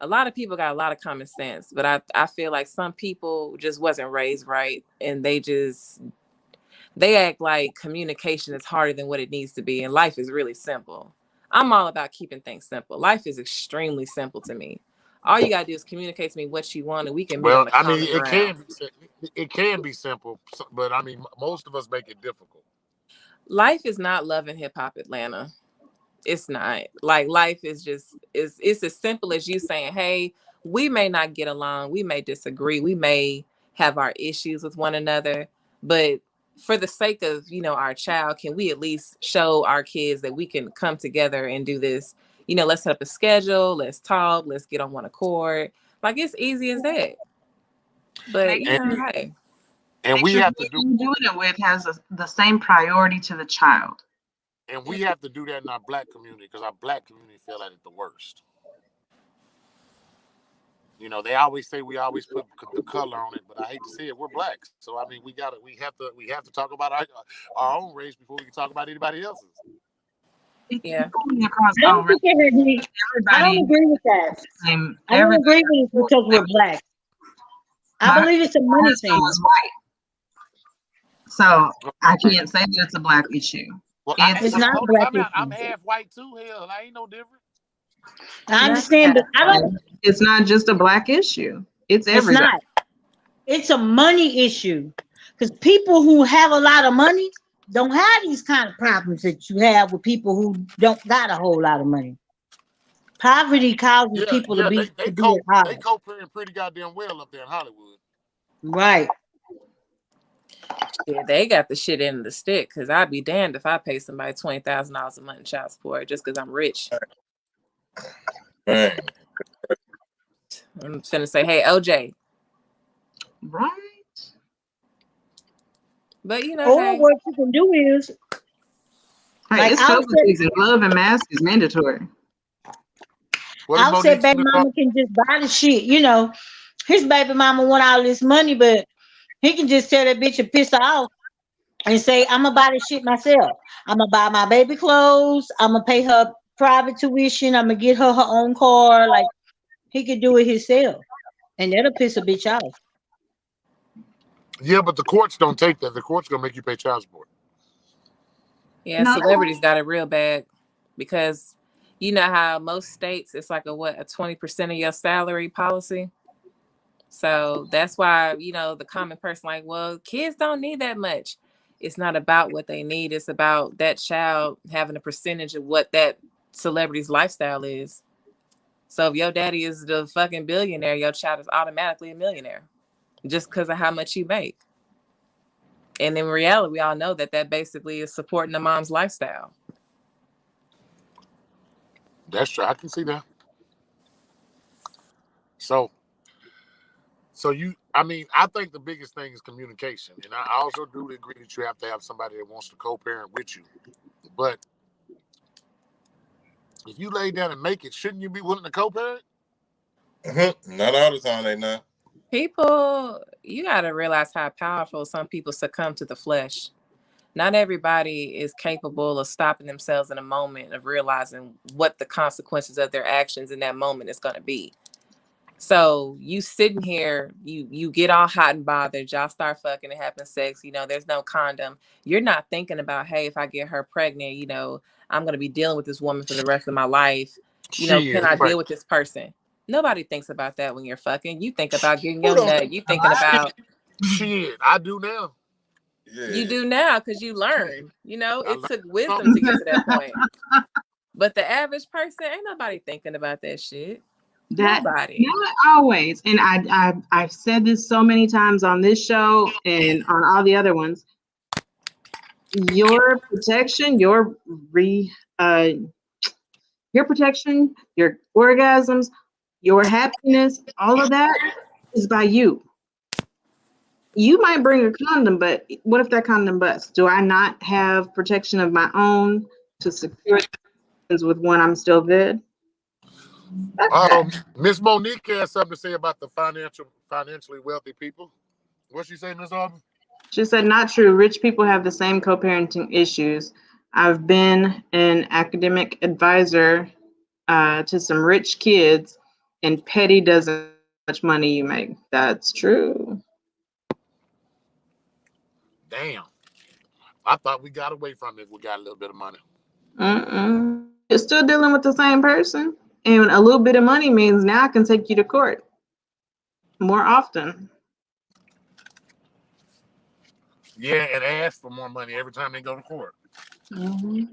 a lot of people got a lot of common sense, but I feel like some people just wasn't raised right and they act like communication is harder than what it needs to be. And life is really simple. I'm all about keeping things simple. Life is extremely simple to me. All you gotta do is communicate to me what you want, and we can meet on the common ground. It can be simple, but most of us make it difficult. Life is not Love and Hip Hop Atlanta. It's not. Like life is it's as simple as you saying, hey, we may not get along, we may disagree, we may have our issues with one another, but for the sake of our child, can we at least show our kids that we can come together and do this? Let's set up a schedule, let's talk, let's get on one accord. Like it's easy as that. But and we have to doing it with has the same priority to the child. And we have to do that in our Black community because our Black community feel like it's the worst. They always say we always put the color on it, but I hate to say it, we're Black. So we have to talk about our own race before we can talk about anybody else's. Yeah. I don't agree with that. I don't agree with it because we're Black. I believe it's a money thing. So I can't say that it's a Black issue. Well, it's not a Black issue. I'm half white too. Hell, I ain't no different. I understand, but I don't. It's not just a Black issue. It's everybody. It's not. It's a money issue because people who have a lot of money don't have these kind of problems that you have with people who don't got a whole lot of money. Poverty causes people to be hard. They co-parent pretty goddamn well up there in Hollywood. Right. Yeah, they got the shit in the stick because I'd be damned if I pay somebody $20,000 a month in child support just because I'm rich. Dang. I'm finna say, hey, OJ. Right. But you know, Or hey, what you can do is, Hey, like it's COVID season. Glove and mask is mandatory. What did Offset Monique baby Smith mama can just buy the shit. You know, his baby mama want all this money, but he can just tell that bitch to piss her off and say, I'm gonna buy this shit myself. I'm gonna buy my baby clothes. I'm gonna pay her private tuition. I'm gonna get her her own car. Like he could do it himself, and that'll piss a bitch off. Yeah, but the courts don't take that. The courts gonna make you pay child support. yeah, No, celebrities got it real bad because you know how most states it's like a 20% of your salary policy. So that's why, you know, the common person like, well, kids don't need that much. It's not about what they need. It's about that child having a percentage of what that celebrity's lifestyle is. So if your daddy is the fucking billionaire, your child is automatically a millionaire just because of how much you make. And in reality, we all know that that basically is supporting the mom's lifestyle. That's true. I can see that. So, I mean, I think the biggest thing is communication, and I also do agree that you have to have somebody that wants to co-parent with you. But if you lay down and make it, shouldn't you be willing to co-parent? Not all the time, they not. People, you got to realize how powerful some people succumb to the flesh. Not everybody is capable of stopping themselves in a moment of realizing what the consequences of their actions in that moment is going to be. So you sitting here, you get all hot and bothered, y'all start fucking and having sex, you know, there's no condom. You're not thinking about, hey, if I get her pregnant, you know, I'm going to be dealing with this woman for the rest of my life. You know, can Shit, I right. deal with this person? Nobody thinks about that when you're fucking. You think about getting Who your don't nut. think You about thinking about, Shit, I do now. you Yeah. do now because you learn, you know, I it learned took wisdom something. to get to that point. But the average person, ain't nobody thinking about that shit. that Nobody. not always. And I've said this so many times on this show and on all the other ones. Your protection, uh, your protection, your orgasms, your happiness, all of that is by you. You might bring a condom, but what if that condom busts? Do I not have protection of my own to secure things with when I'm still good? That's that. Miss Monique has something to say about the financially wealthy people. What she say, Miss Auburn? She said, not true. Rich people have the same co-parenting issues. I've been an academic advisor to some rich kids, and petty doesn't matter how much money you make. That's true. Damn. I thought we got away from it if we got a little bit of money. You're still dealing with the same person, and a little bit of money means now I can take you to court more often. Yeah, and ask for more money every time they go to court. Mm-hmm.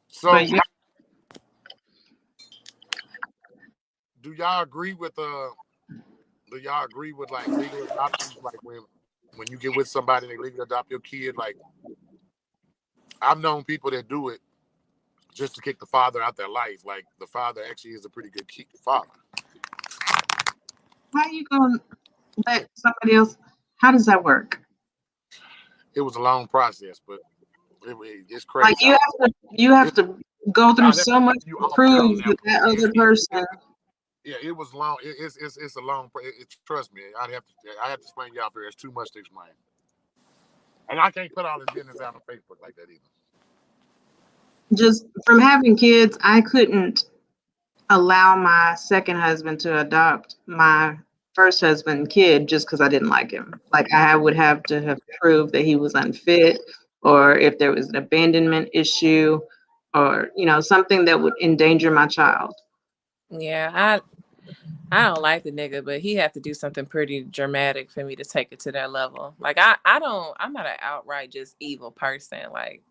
So, But yeah, do y'all agree with like legal adoptions? Like when you get with somebody and they legally adopt your kid, like I've known people that do it just to kick the father out their life. Like the father actually is a pretty good father. how you gonna let somebody else? How does that work? It was a long process, but it's Like crazy. you have to go through I'd have to so much you to off that on prove that that one. that other person. Yeah, it was long. It's a long. Trust me, I have to explain y'all here. It's too much to explain, and I can't put all this business out on Facebook like that either. Just from having kids, I couldn't allow my second husband to adopt my first husband kid just because I didn't like him. Like I would have to have proved that he was unfit, or if there was an abandonment issue, or something that would endanger my child. Yeah, I don't like the nigga, but he have to do something pretty dramatic for me to take it to that level. Like I'm not an outright just evil person. Like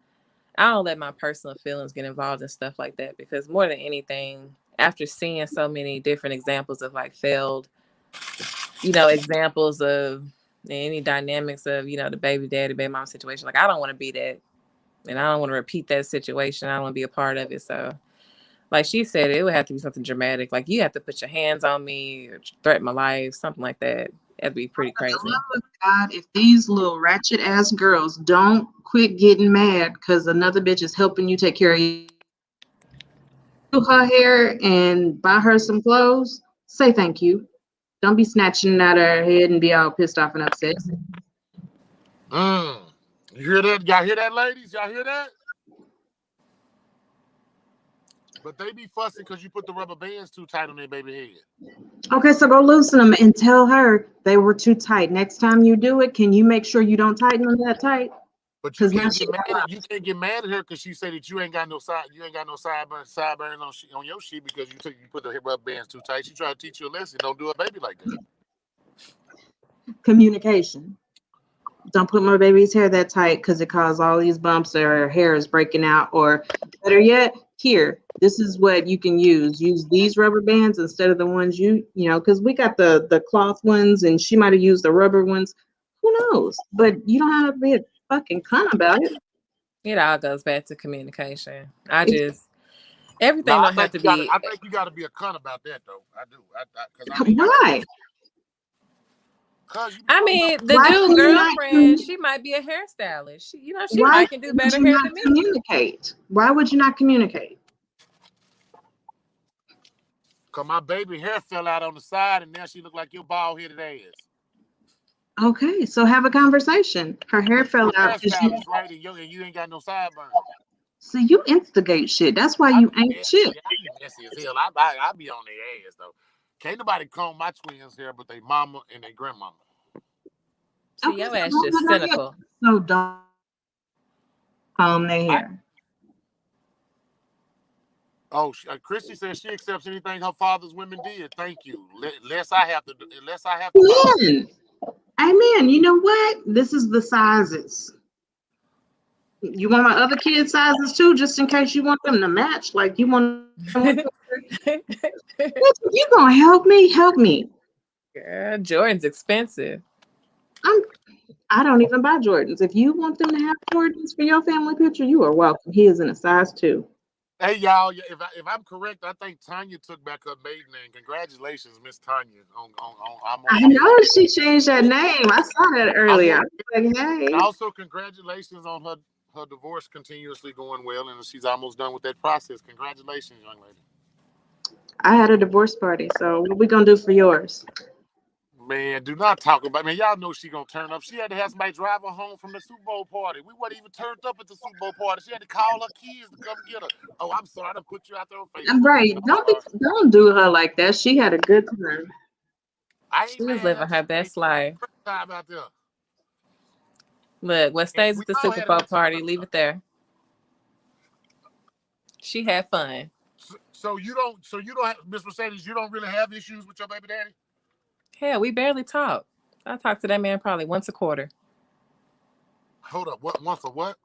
I don't let my personal feelings get involved in stuff like that because more than anything, after seeing so many different examples of like failed, examples of any dynamics of, you know, the baby daddy, baby mom situation. Like, I don't want to be that. And I don't want to repeat that situation. I don't want to be a part of it. So, like she said, it would have to be something dramatic. Like, you have to put your hands on me or threaten my life, something like that. That'd be pretty crazy. For the love of God, if these little ratchet ass girls don't quit getting mad because another bitch is helping you take care of her hair and buy her some clothes, say thank you. Don't be snatching it out of her head and be all pissed off and upset. You hear that? Y'all hear that, ladies? Y'all hear that? But they be fussing because you put the rubber bands too tight on their baby head. Okay, so go loosen them and tell her they were too tight. Next time you do it, can you make sure you don't tighten them that tight? But you can't get mad at her because she said that you ain't got no sideburns on your sheet because you put the rubber bands too tight. She tried to teach you a lesson. Don't do a baby like that. Communication. Don't put my baby's hair that tight because it caused all these bumps or her hair is breaking out. Or better yet, here, this is what you can use. Use these rubber bands instead of the ones you know, because we got the cloth ones and she might have used the rubber ones. Who knows? But you don't have to be a fucking cunt about it. It all goes back to communication. Everything No, don't have to be. I think you got to be a cunt about that, though. I do. Why? I mean, the dude girlfriend, she might be a hairstylist. She might can do better hair than me. Communicate. Why would you not communicate? Because my baby hair fell out on the side, and now she look like your bald-headed ass. Okay, so have a conversation. Her hair fell out. Right, and you ain't got no sideburns. So you instigate shit. That's why you ain't shit. I be messy as hell. I be on their ass, though. Can't nobody comb my twins' hair but they mama and their grandmama. See, your ass just cynical. So don't comb their hair. Christy says she accepts anything her father's women did. Thank you. Unless I have to. Amen. You know what? This is the sizes. You want my other kids' sizes too, just in case you want them to match. Like you want. You gonna help me? Help me. Girl, Jordan's expensive. I don't even buy Jordans. If you want them to have Jordans for your family picture, you are welcome. He is in a size 2. Hey y'all, if I'm correct, I think Tanya took back her maiden name. Congratulations, Miss Tanya. I know she changed that name. I saw that earlier. I was like, hey. And also, congratulations on her divorce continuously going well, and she's almost done with that process. Congratulations, young lady. I had a divorce party, so what we gonna do for yours? Man, do not talk about. Man, y'all know she gonna turn up. She had to have somebody drive her home from the Super Bowl party. We wasn't even turned up at the Super Bowl party. She had to call her kids to come get her. Oh, I'm sorry, I put you out there on Facebook. Right? Don't do her like that. She had a good time. She was living her best life. Time out there. Look, what stays at the Super Bowl party, leave it there. She had fun. So you don't have, Miss Mercedes, you don't really have issues with your baby daddy? Hell, we barely talk. I talk to that man probably once a quarter. Hold up, once a what?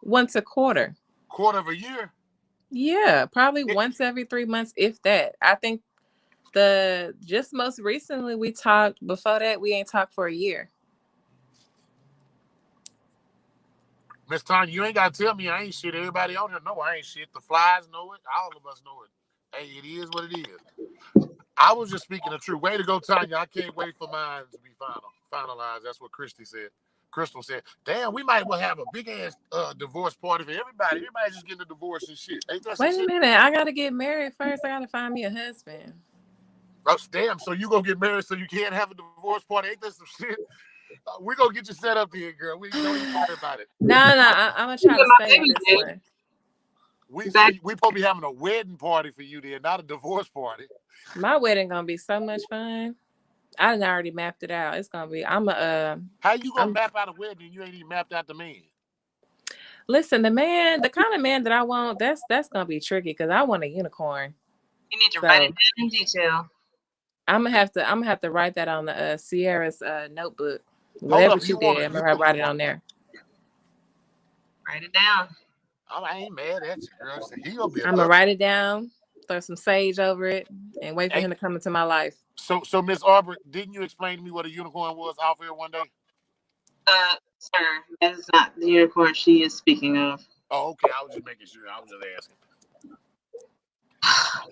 Once a quarter. Quarter of a year? Yeah, probably once every 3 months, if that. I think just most recently we talked. Before that, we ain't talked for a year. Miss Tanya, you ain't gotta tell me I ain't shit. Everybody on here know I ain't shit. The flies know it. All of us know it. Hey, it is what it is. I was just speaking the truth. Way to go, Tanya. I can't wait for mine to be finalized. That's what Christy said. Crystal said, damn, we might well have a big ass divorce party for everybody. Everybody just getting a divorce and shit. Wait a minute. I gotta get married first. I gotta find me a husband. Oh, damn. So you gonna get married so you can't have a divorce party? Ain't that some shit? We're gonna get you set up here, girl. We don't even worry about it. No, I'm gonna try to stay with this one. We probably having a wedding party for you there, not a divorce party. My wedding gonna be so much fun. I already mapped it out. It's gonna be. How you gonna map out a wedding and you ain't even mapped out the man? Listen, the kind of man that I want, that's gonna be tricky because I want a unicorn. You need to write it down in detail. I'm gonna have to write that on the Sierra's notebook. Whatever she did, I'm gonna write it on there. Write it down. I ain't mad at you, girl. I'm gonna write it down, throw some sage over it, and wait for him to come into my life. So Miss Arbor, didn't you explain to me what a unicorn was off here one day? Sir, that is not the unicorn she is speaking of. Oh, okay. I was just making sure. I was just asking.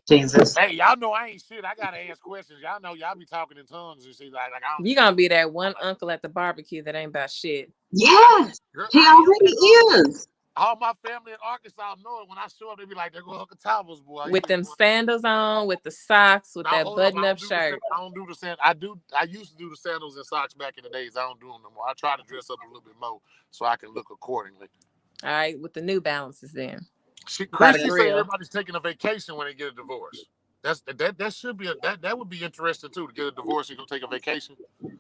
Jesus. Hey, y'all know I ain't shit. I gotta ask questions. Y'all know y'all be talking in tongues and shit. Like I don't. You gonna be that one uncle at the barbecue that ain't about shit. Yes, Girl, he I am that already is. all my family in Arkansas know it. When I show up, they be like, "There go Uncle Thomas, boy." With them sandals on, with the socks, with Now that hold up, button-up shirt. I don't do the sand. I do. I used to do the sandals and socks back in the days. I don't do them no more. I try to dress up a little bit more so I can look accordingly. All right, with the New Balances then. By the Chrissy said grill. everybody's taking a vacation when they get a divorce. That should be that would be interesting too, to get a divorce and go take a vacation. Man,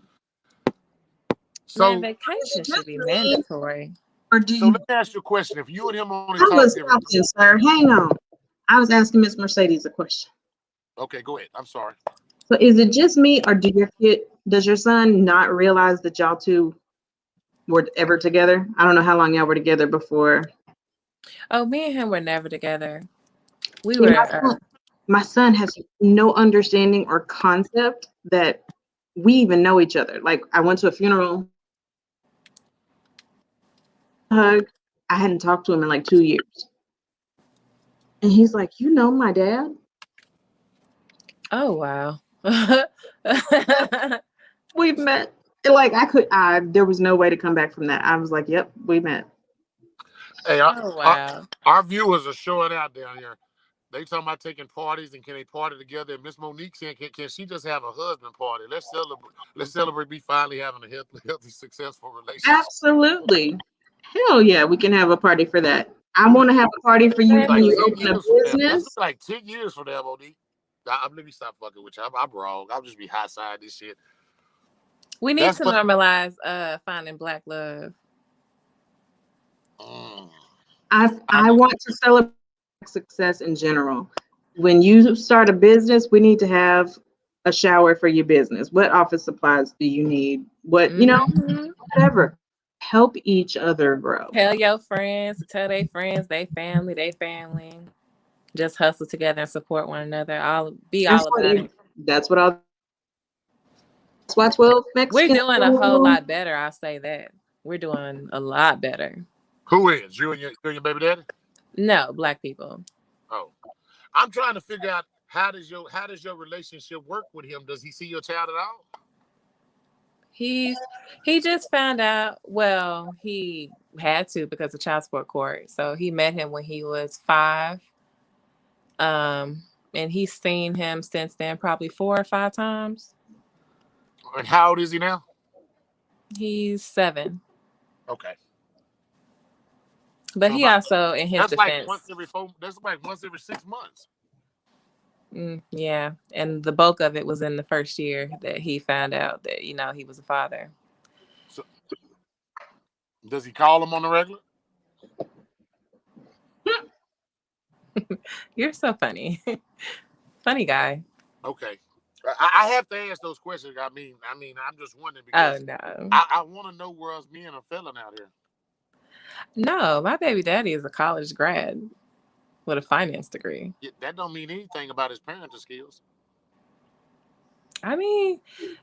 So vacation should be mandatory. Or do so you? let me ask you a question. If you and him only I talk was every talking, sir. Hang on. I was asking Miss Mercedes a question. okay, go ahead. I'm sorry. So is it just me, or does your son not realize that y'all two were ever together? I don't know how long y'all were together before. Oh, me and him were never together. We See, were my son has no understanding or concept that we even know each other. Like, I went to a funeral, hug. I hadn't talked to him in like 2 years. And he's like, you know my dad? oh wow. We've met. Like, there was no way to come back from that. I was like, yep, we met. Hey, Oh wow. our viewers are showing out down here. They talking about taking parties and can they party together? And Miss Monique saying, can she just have a husband party? Let's celebrate. Let's celebrate me finally having a healthy, successful relationship. Absolutely. Hell yeah, we can have a party for that. I want to have a party for you Like when you 10 open a years from now. That's business. like 10 years from now, Monique. Let me stop fucking with you. I'm wrong. I'll just be high side this shit. We need to normalize finding black love. I want to celebrate success in general. When you start a business, we need to have a shower for your business. What office supplies do you need? What, whatever. Help each other grow. Tell your friends to tell their friends, they family. Just hustle together and support one another. All about it. That's why 12 We're Mexican. doing a whole lot better. I'll say that. We're doing a lot better. Who is? You and your baby daddy? No, black people. Oh. I'm trying to figure out how does your relationship work with him? Does he see your child at all? He just found out. Well, he had to because of child support court. So he met him when he was 5. And he's seen him since then probably 4 or 5 times. And how old is he now? He's 7. Okay. But he also, in his that's defense, that's like once every 6 months. Yeah, and the bulk of it was in the first year that he found out that he was a father. So, does he call him on the regular? You're so funny. Funny guy. Okay. I have to ask those questions. I mean, I'm just wondering because no. I want to know where else me and a felon out here. No, my baby daddy is a college grad with a finance degree. Yeah, that don't mean anything about his parenting skills. I mean,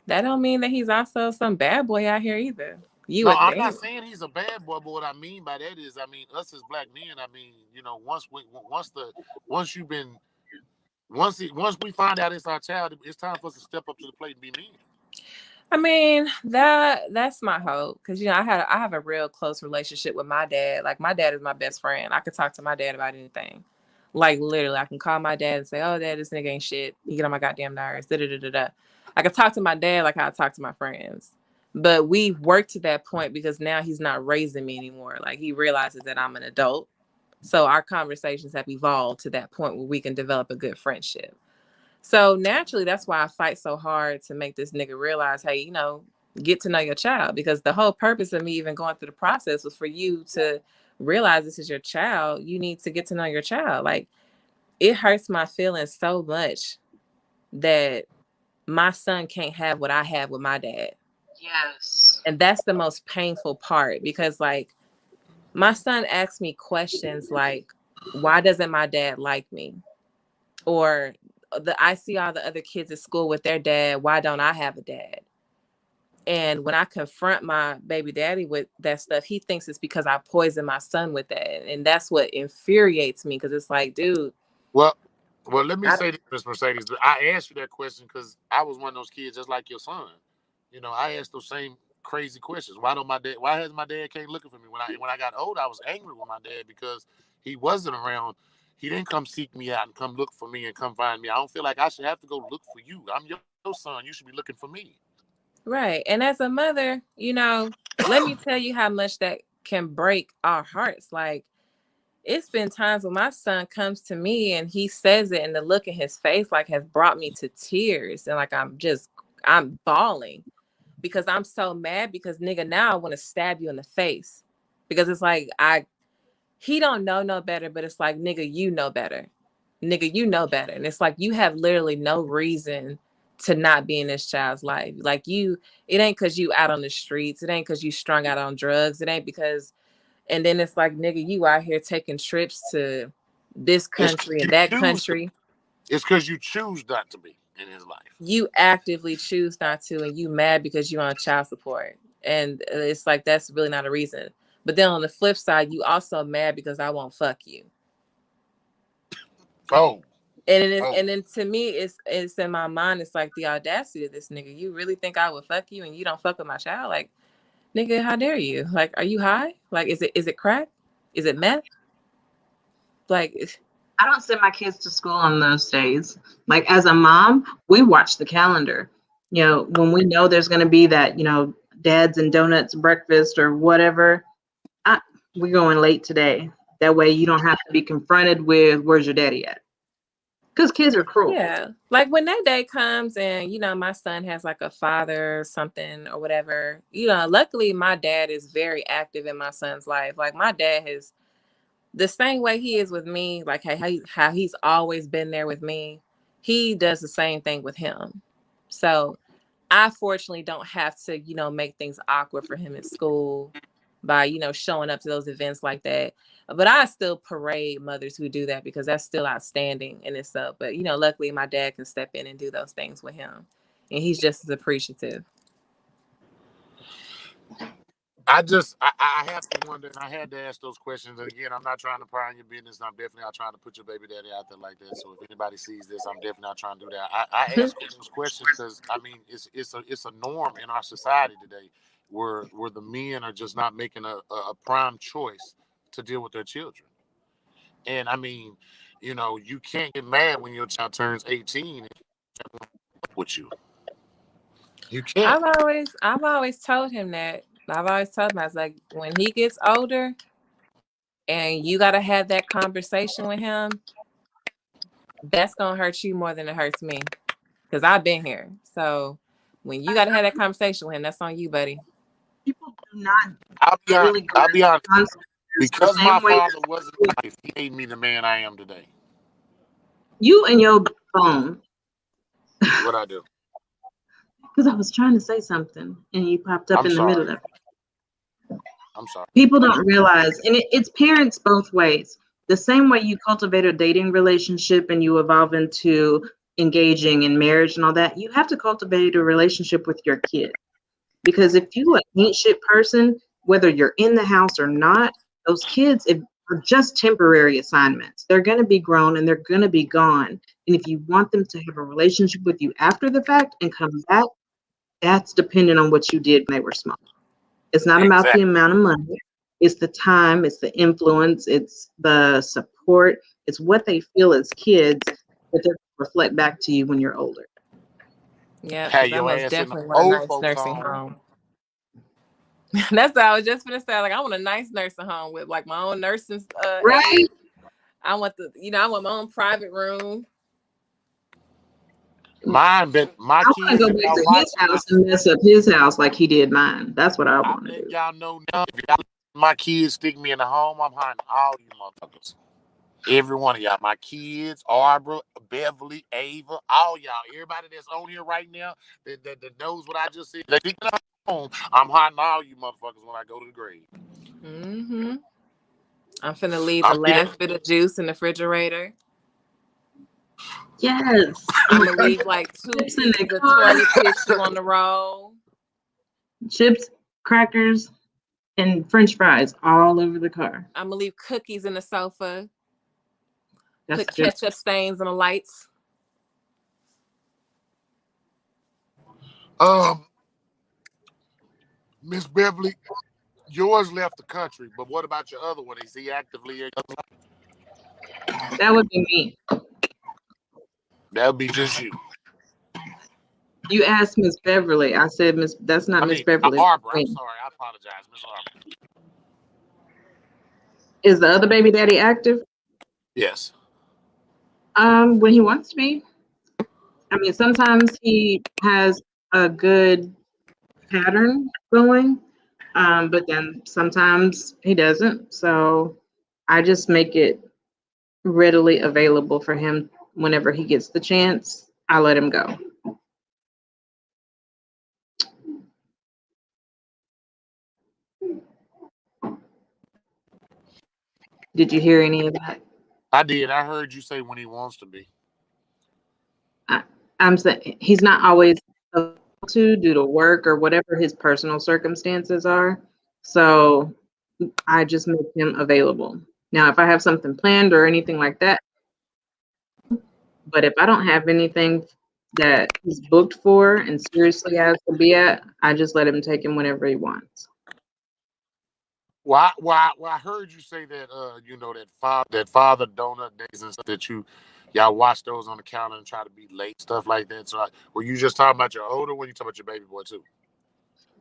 that don't mean that he's also some bad boy out here either. I'm not saying he's a bad boy, but what I mean by that is, us as black men, once we find out it's our child, it's time for us to step up to the plate and be men. I mean, that's my hope because I have a real close relationship with my dad. Like my dad is my best friend. I could talk to my dad about anything. Like literally, I can call my dad and say, "Oh, dad, this nigga ain't shit. You get on my goddamn nerves." Da da da da da. I could talk to my dad like how I talk to my friends. But we've worked to that point because now he's not raising me anymore. Like he realizes that I'm an adult. So our conversations have evolved to that point where we can develop a good friendship. So naturally, that's why I fight so hard to make this nigga realize, hey, get to know your child. Because the whole purpose of me even going through the process was for you to realize this is your child. You need to get to know your child. Like, it hurts my feelings so much that my son can't have what I have with my dad. Yes. And that's the most painful part because, like, my son asks me questions like, why doesn't my dad like me? Or I see all the other kids at school with their dad. Why don't I have a dad? And when I confront my baby daddy with that stuff, he thinks it's because I poisoned my son with that. And that's what infuriates me, because it's like, dude. Well, let me say this, Miss Mercedes. I asked you that question because I was one of those kids just like your son. You know, I asked those same crazy questions. Why has my dad came looking for me? When I got old, I was angry with my dad because he wasn't around. He didn't come seek me out and come look for me and come find me. I don't feel like I should have to go look for you. I'm your son. You should be looking for me. Right. And as a mother, you know, let me tell you how much that can break our hearts. Like, it's been times when my son comes to me and he says it, and the look in his face like has brought me to tears. And like I'm bawling because I'm so mad, because nigga, now I want to stab you in the face. Because it's like he don't know no better, but it's like, nigga, you know better. Nigga, you know better. And it's like, you have literally no reason to not be in this child's life. Like, it ain't because you out on the streets. It ain't because you strung out on drugs. It ain't because, and then it's like, nigga, you out here taking trips to this country and that country. It's because you choose not to be in his life. You actively choose not to, and you mad because you're on child support. And it's like, that's really not a reason. But then on the flip side, you also mad because I won't fuck you. Oh. And then to me, it's in my mind, it's like the audacity of this nigga. You really think I would fuck you and you don't fuck with my child? Like, nigga, how dare you? Like, are you high? Like, is it crack? Is it meth? Like, I don't send my kids to school on those days. Like, as a mom, we watch the calendar. You know, when we know there's going to be that, you know, dads and donuts breakfast or whatever, we're going late today. That way you don't have to be confronted with, where's your daddy at? Because kids are cruel. Yeah. Like, when that day comes and, you know, my son has like a father or something or whatever, you know, luckily my dad is very active in my son's life. Like, my dad has, the same way he is with me, like how he's always been there with me, he does the same thing with him. So I fortunately don't have to, you know, make things awkward for him at school by, you know, showing up to those events like that. But I still parade mothers who do that, because that's still outstanding in itself. But, you know, luckily my dad can step in and do those things with him. And he's just as appreciative. I have to wonder, and I had to ask those questions. And again, I'm not trying to pry on your business. I'm definitely not trying to put your baby daddy out there like that. So if anybody sees this, I'm definitely not trying to do that. I ask those questions because, I mean, it's a norm in our society today where the men are just not making a prime choice to deal with their children. And I mean, you know, you can't get mad when your child turns 18 and with you. You can't. I've always told him that. I've always told him, I was like, when he gets older and you got to have that conversation with him, that's going to hurt you more than it hurts me, because I've been here. So when you got to have that conversation with him, that's on you, buddy. People do not I'll be honest. Because my father wasn't life, he made me the man I am today. You and your phone. What I do? Because I was trying to say something and you popped up in the middle of it. I'm sorry. People don't realize, and it's parents both ways. The same way you cultivate a dating relationship and you evolve into engaging in marriage and all that, you have to cultivate a relationship with your kid. Because if you an ain't shit person, whether you're in the house or not, those kids are just temporary assignments. They're going to be grown and they're going to be gone. And if you want them to have a relationship with you after the fact and come back, that's dependent on what you did when they were small. It's not about the amount of money. It's the time, it's the influence, it's the support, it's what they feel as kids that they reflect back to you when you're older. Yeah, because I most definitely want a nice nursing home. That's what I was just gonna say. Like, I want a nice nursing home with like my own nursing right. I want I want my own private room. My kids. I want to go back to his house and mess up his house like he did mine. That's what I want to do. Y'all know now. If y'all my kids stick me in the home, I'm hiding all you motherfuckers. Every one of y'all, my kids, Arbor, Beverly, Ava, all y'all, everybody that's on here right now that knows what I just said. They stick in the home. I'm hiding all you motherfuckers when I go to the grave. Mm-hmm. I'm finna leave the last bit of juice in the refrigerator. Yes. I'm gonna leave like 2 pieces of toilet tissue on the roll. Chips, crackers, and French fries all over the car. I'm gonna leave cookies in the sofa. That's Put good. ketchup stains on the lights. Miss Beverly, yours left the country, but what about your other one? Is he actively? That would be me. That would be just you. You asked Miss Beverly. I said Miss. That's not Miss Beverly. Arbor. I'm sorry. I apologize, Miss Arbor. Is the other baby daddy active? Yes. When he wants to be. I mean, sometimes he has a good pattern going, but then sometimes he doesn't. So I just make it readily available for him whenever he gets the chance. I let him go. Did you hear any of that? I did. I heard you say when he wants to be. I'm saying he's not always able to due to work or whatever his personal circumstances are. So I just make him available. Now, if I have something planned or anything like that, but if I don't have anything that he's booked for and seriously has to be at, I just let him take him whenever he wants. Well, I heard you say that you know that father donut days and stuff that y'all watch those on the calendar and try to be late, stuff like that. So were you just talking about your older one? You talking about your baby boy too?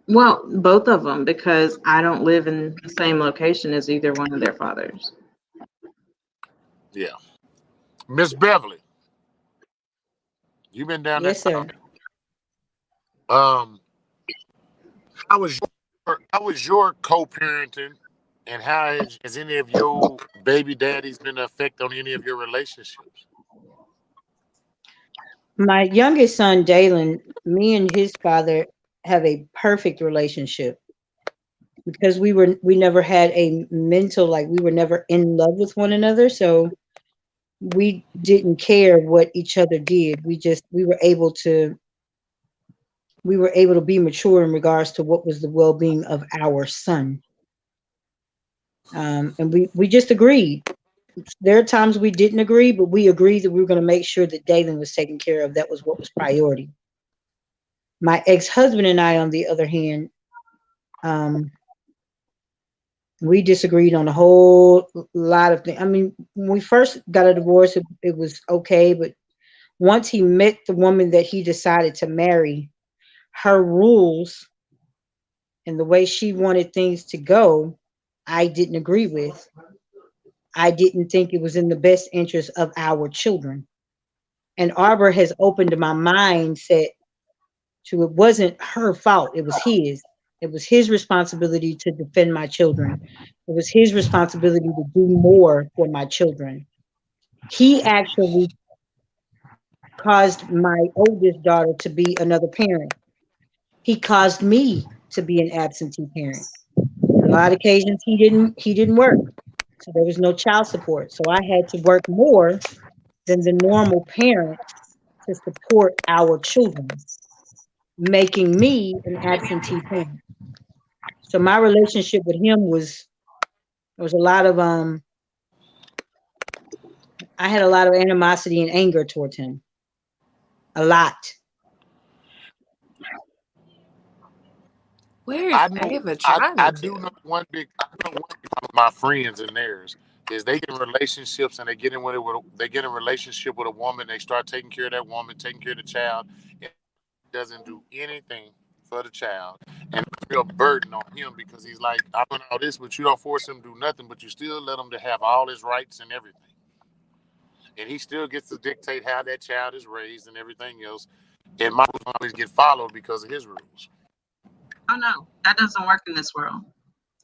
Well, both of them, because I don't live in the same location as either one of their fathers. Yeah. Miss Beverly, you been down Yes, there? sir. How was your co-parenting, and how has any of your baby daddies been an effect on any of your relationships? My youngest son, Dalen, me and his father have a perfect relationship because we never had a mental, like we were never in love with one another. So we didn't care what each other did. We were able to be mature in regards to what was the well-being of our son. And we just agreed. There are times we didn't agree, but we agreed that we were going to make sure that Dalen was taken care of. That was what was priority. My ex-husband and I, on the other hand, we disagreed on a whole lot of things. I mean, when we first got a divorce, it was okay, but once he met the woman that he decided to marry, her rules and the way she wanted things to go, I didn't agree with. I didn't think it was in the best interest of our children. And Arbor has opened my mindset to it wasn't her fault, it was his. It was his responsibility to defend my children. It was his responsibility to do more for my children. He actually caused my oldest daughter to be another parent. He caused me to be an absentee parent. On a lot of occasions he didn't work. So there was no child support. So I had to work more than the normal parent to support our children, making me an absentee parent. So my relationship with him there was a lot of I had a lot of animosity and anger towards him. A lot. Where is Ava driving do to? know one big of my friends and theirs is they get in relationships and they get in a relationship with a woman, they start taking care of that woman, taking care of the child, and doesn't do anything for the child, and it's a real burden on him because he's like, I'm doing all this, but you don't force him to do nothing, but you still let him to have all his rights and everything, and he still gets to dictate how that child is raised and everything else. And my rules always get followed because of his rules. Oh no, that doesn't work in this world.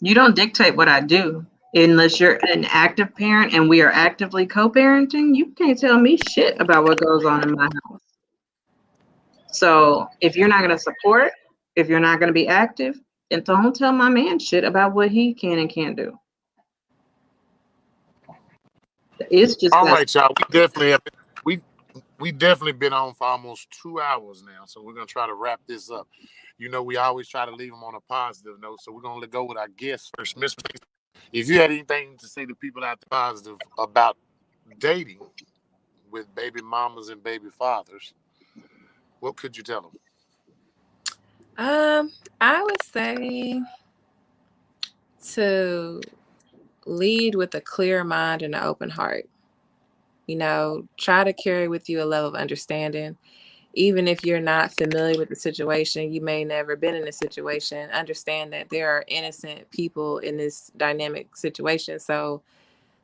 You don't dictate what I do. Unless you're an active parent and we are actively co-parenting, you can't tell me shit about what goes on in my house. So if you're not going to support, if you're not going to be active, then don't tell my man shit about what he can and can't do. It's just All that. right, y'all. We definitely have. We definitely been on for almost 2 hours now, so we're gonna try to wrap this up. You know, we always try to leave them on a positive note, so we're gonna go with our guest first. Miss, if you had anything to say to people out there positive about dating with baby mamas and baby fathers, what could you tell them? I would say to lead with a clear mind and an open heart. You know, try to carry with you a level of understanding. Even if you're not familiar with the situation, you may never been in a situation, understand that there are innocent people in this dynamic situation. So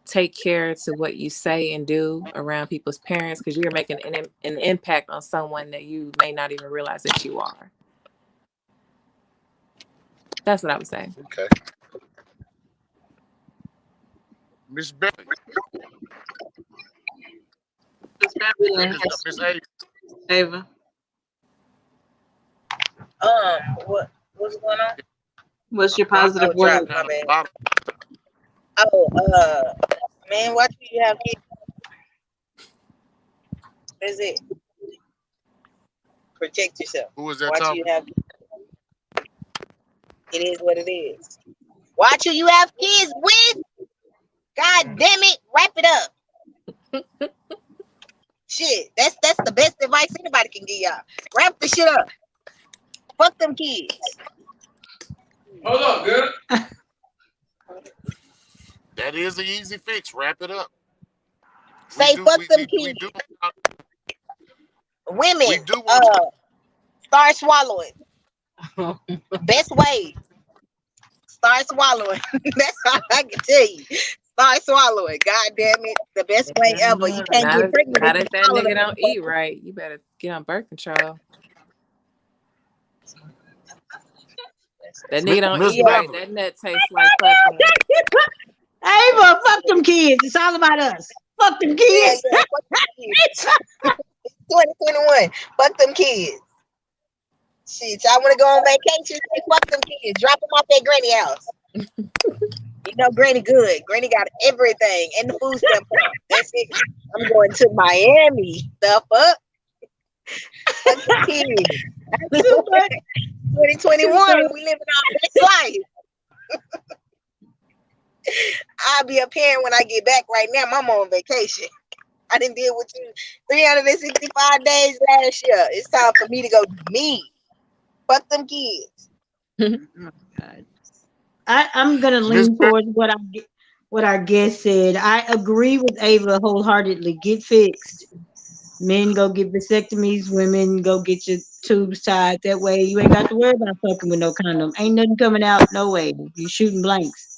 take care to what you say and do around people's parents, because you're making an impact on someone that you may not even realize that you are. That's what I would say. Okay. Miss Betty. Miss Beverly and Miss Ava. Ava. What's going on? What's your positive Oh, drop word? my bad. Man, watch who you have kids. That's it. Protect yourself. Who is that Watch who talking? you have. It is what it is. Watch who you have kids with. God damn it, wrap it up. Shit, that's the best advice anybody can give y'all. Wrap the shit up. Fuck them kids. Hold up, girl. That is an easy fix. Wrap it up. Say fuck them kids. Women, start swallowing. Best way. Start swallowing. That's all I can tell you. Start swallowing. God damn it. The best way ever. You can't Not get if, pregnant not if if you that swallow nigga them. don't eat right. You better get on birth control. That nigga don't Miss eat right. Beverly. That nut tastes like fucking. Ava, fuck them kids. It's all about us. Fuck them kids. Yeah, fuck them kids. 2021. Fuck them kids. Shit, y'all want to go on vacation? Say fuck them kids. Drop them off at Granny house. You know, Granny good. Granny got everything and the food stamp. That's it. I'm going to Miami. The fuck? Fuck them kids. 2021. We living our best life. I'll be a parent when I get back. Right now, I'm on vacation. I didn't deal with you 365 days last year. It's time for me to go me. Fuck them kids. Oh my God. I'm gonna lean towards what our guest said. I agree with Ava wholeheartedly. Get fixed. Men go get vasectomies. Women go get your tubes tied. That way you ain't got to worry about fucking with no condom. Ain't nothing coming out. No way. You shooting blanks.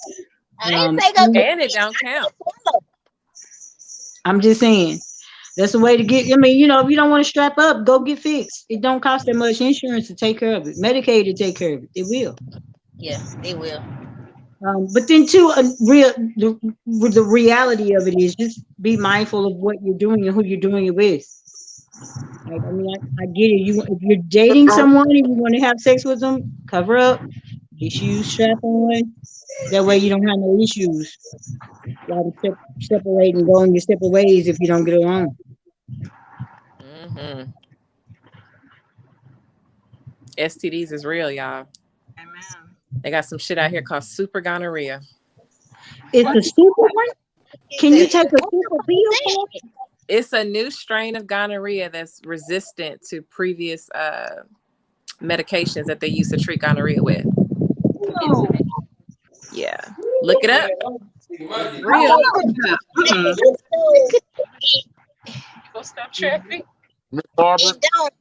I didn't say go And it don't count. I'm just saying. That's the way to get. I mean, you know, if you don't want to strap up, go get fixed. It don't cost that much insurance to take care of it. Medicaid to take care of it. It will. Yeah, they will. But then too, the reality of it is just be mindful of what you're doing and who you're doing it with. Like, I mean, I get it. If you're dating someone and you want to have sex with them, cover up, get shoes, strap on. That way you don't have no issues. Y'all to separate and go in your separate ways if you don't get along. Mm-hmm. STDs is real, y'all. Amen. They got some shit out here called super gonorrhea. It's a super one. Can you take a super pill? It's a new strain of gonorrhea that's resistant to previous medications that they used to treat gonorrhea with. No. Yeah, look it up. It's real. Go stop traffic. Miss Barbara, It don't.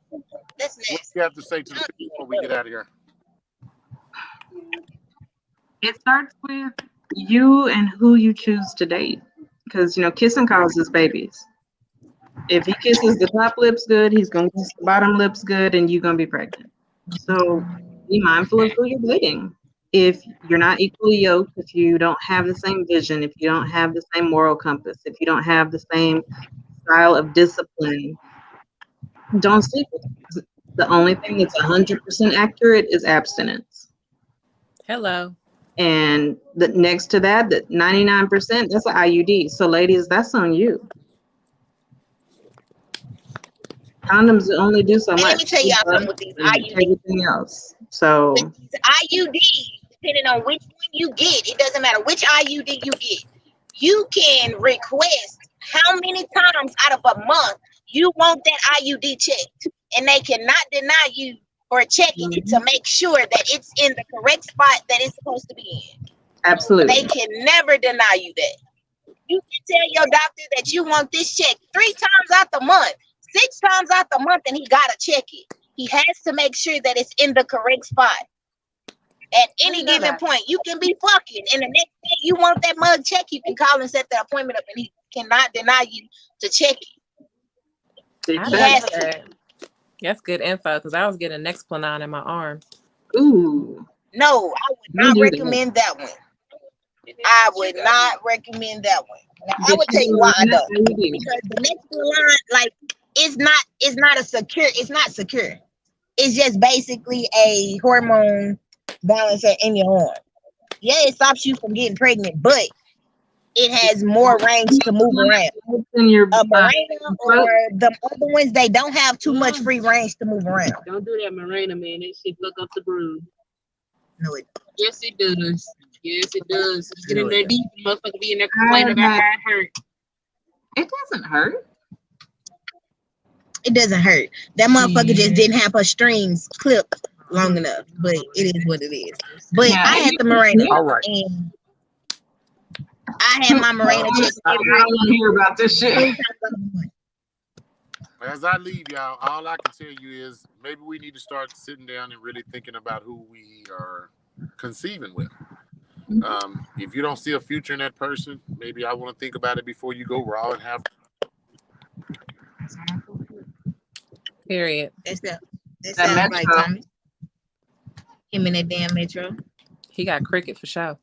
That's what nasty. do you have to say to the people before we get out of here? It starts with you and who you choose to date. Because, kissing causes babies. If he kisses the top lips good, he's going to kiss the bottom lips good, and you're going to be pregnant. So be mindful of who you're dating. If you're not equally yoked, if you don't have the same vision, if you don't have the same moral compass, if you don't have the same style of discipline, don't sleep with them. The only thing that's 100% accurate is abstinence. Hello. And the next to that, 99%, that's an IUD. So ladies, that's on you. Condoms only do so much. Let me tell y'all something with these IUDs. Everything else. So with these IUDs, depending on which one you get, it doesn't matter which IUD you get. You can request how many times out of a month you want that IUD checked, and they cannot deny you for checking it to make sure that it's in the correct spot that it's supposed to be in. absolutely. They can never deny you that. You can tell your doctor that you want this checked 3 times out the month, 6 times out the month, and he gotta check it. He has to make sure that it's in the correct spot. At any given point, you can be fucking, and the next day you want that mug check, you can call and set the appointment up, and he cannot deny you to check it. I He didn't has know to. that. That's good info because I was getting Nexplanon in my arm. Ooh. No, I would not recommend that one. I would not recommend that one. Now, I would tell you why I don't. Because the Nexplanon, like, it's not secure. It's just basically a hormone balancer in your arm. Yeah, it stops you from getting pregnant, but it has more range to move around. A Mirena or the other ones, they don't have too much free range to move around. Don't do that, Mirena, man. That shit fuck up the brood. No, it don't. Yes, it does. Yes, it does. Just get in there deep, motherfucker be in there complaining about how it hurt. It doesn't hurt. It doesn't hurt. That motherfucker just didn't have her strings clipped long enough, but it is what it is. But I had the Mirena. All right. And I had my Mirena just I don't want to hear about this shit. As I leave y'all, all I can tell you is maybe we need to start sitting down and really thinking about who we are conceiving with. If you don't see a future in that person, maybe I want to think about it before you go raw and have. Period. That sounds like Tommy. Him in that damn Metro. He got cricket for sure.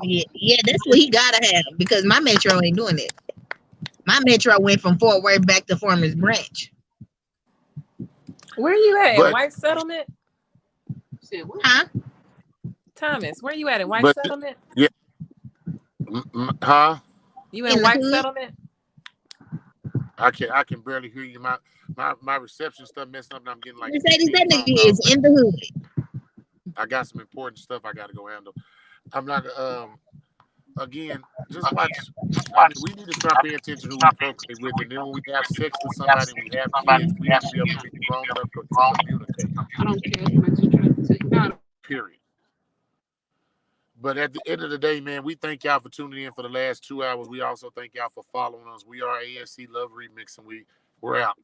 Yeah, that's what he gotta have because my Metro ain't doing it. My Metro went from Fort Worth back to Farmers Branch. Where you at? In White Settlement? Huh? Thomas, where you at? In White Settlement? Yeah. Huh? You in White Settlement? I can barely hear you. My reception stuff messing up and I'm getting like That nigga is in the hood. I got some important stuff I gotta go handle. I'm not again, just watch. I mean, we need to start paying attention to who we procreate with, and then when we have sex with somebody and we have kids, we have to be able to be grown enough to communicate. I don't care. Period. But at the end of the day, man, we thank y'all for tuning in for the last 2 hours. We also thank y'all for following us. We are A.S.C. LoveRemix, and we're out.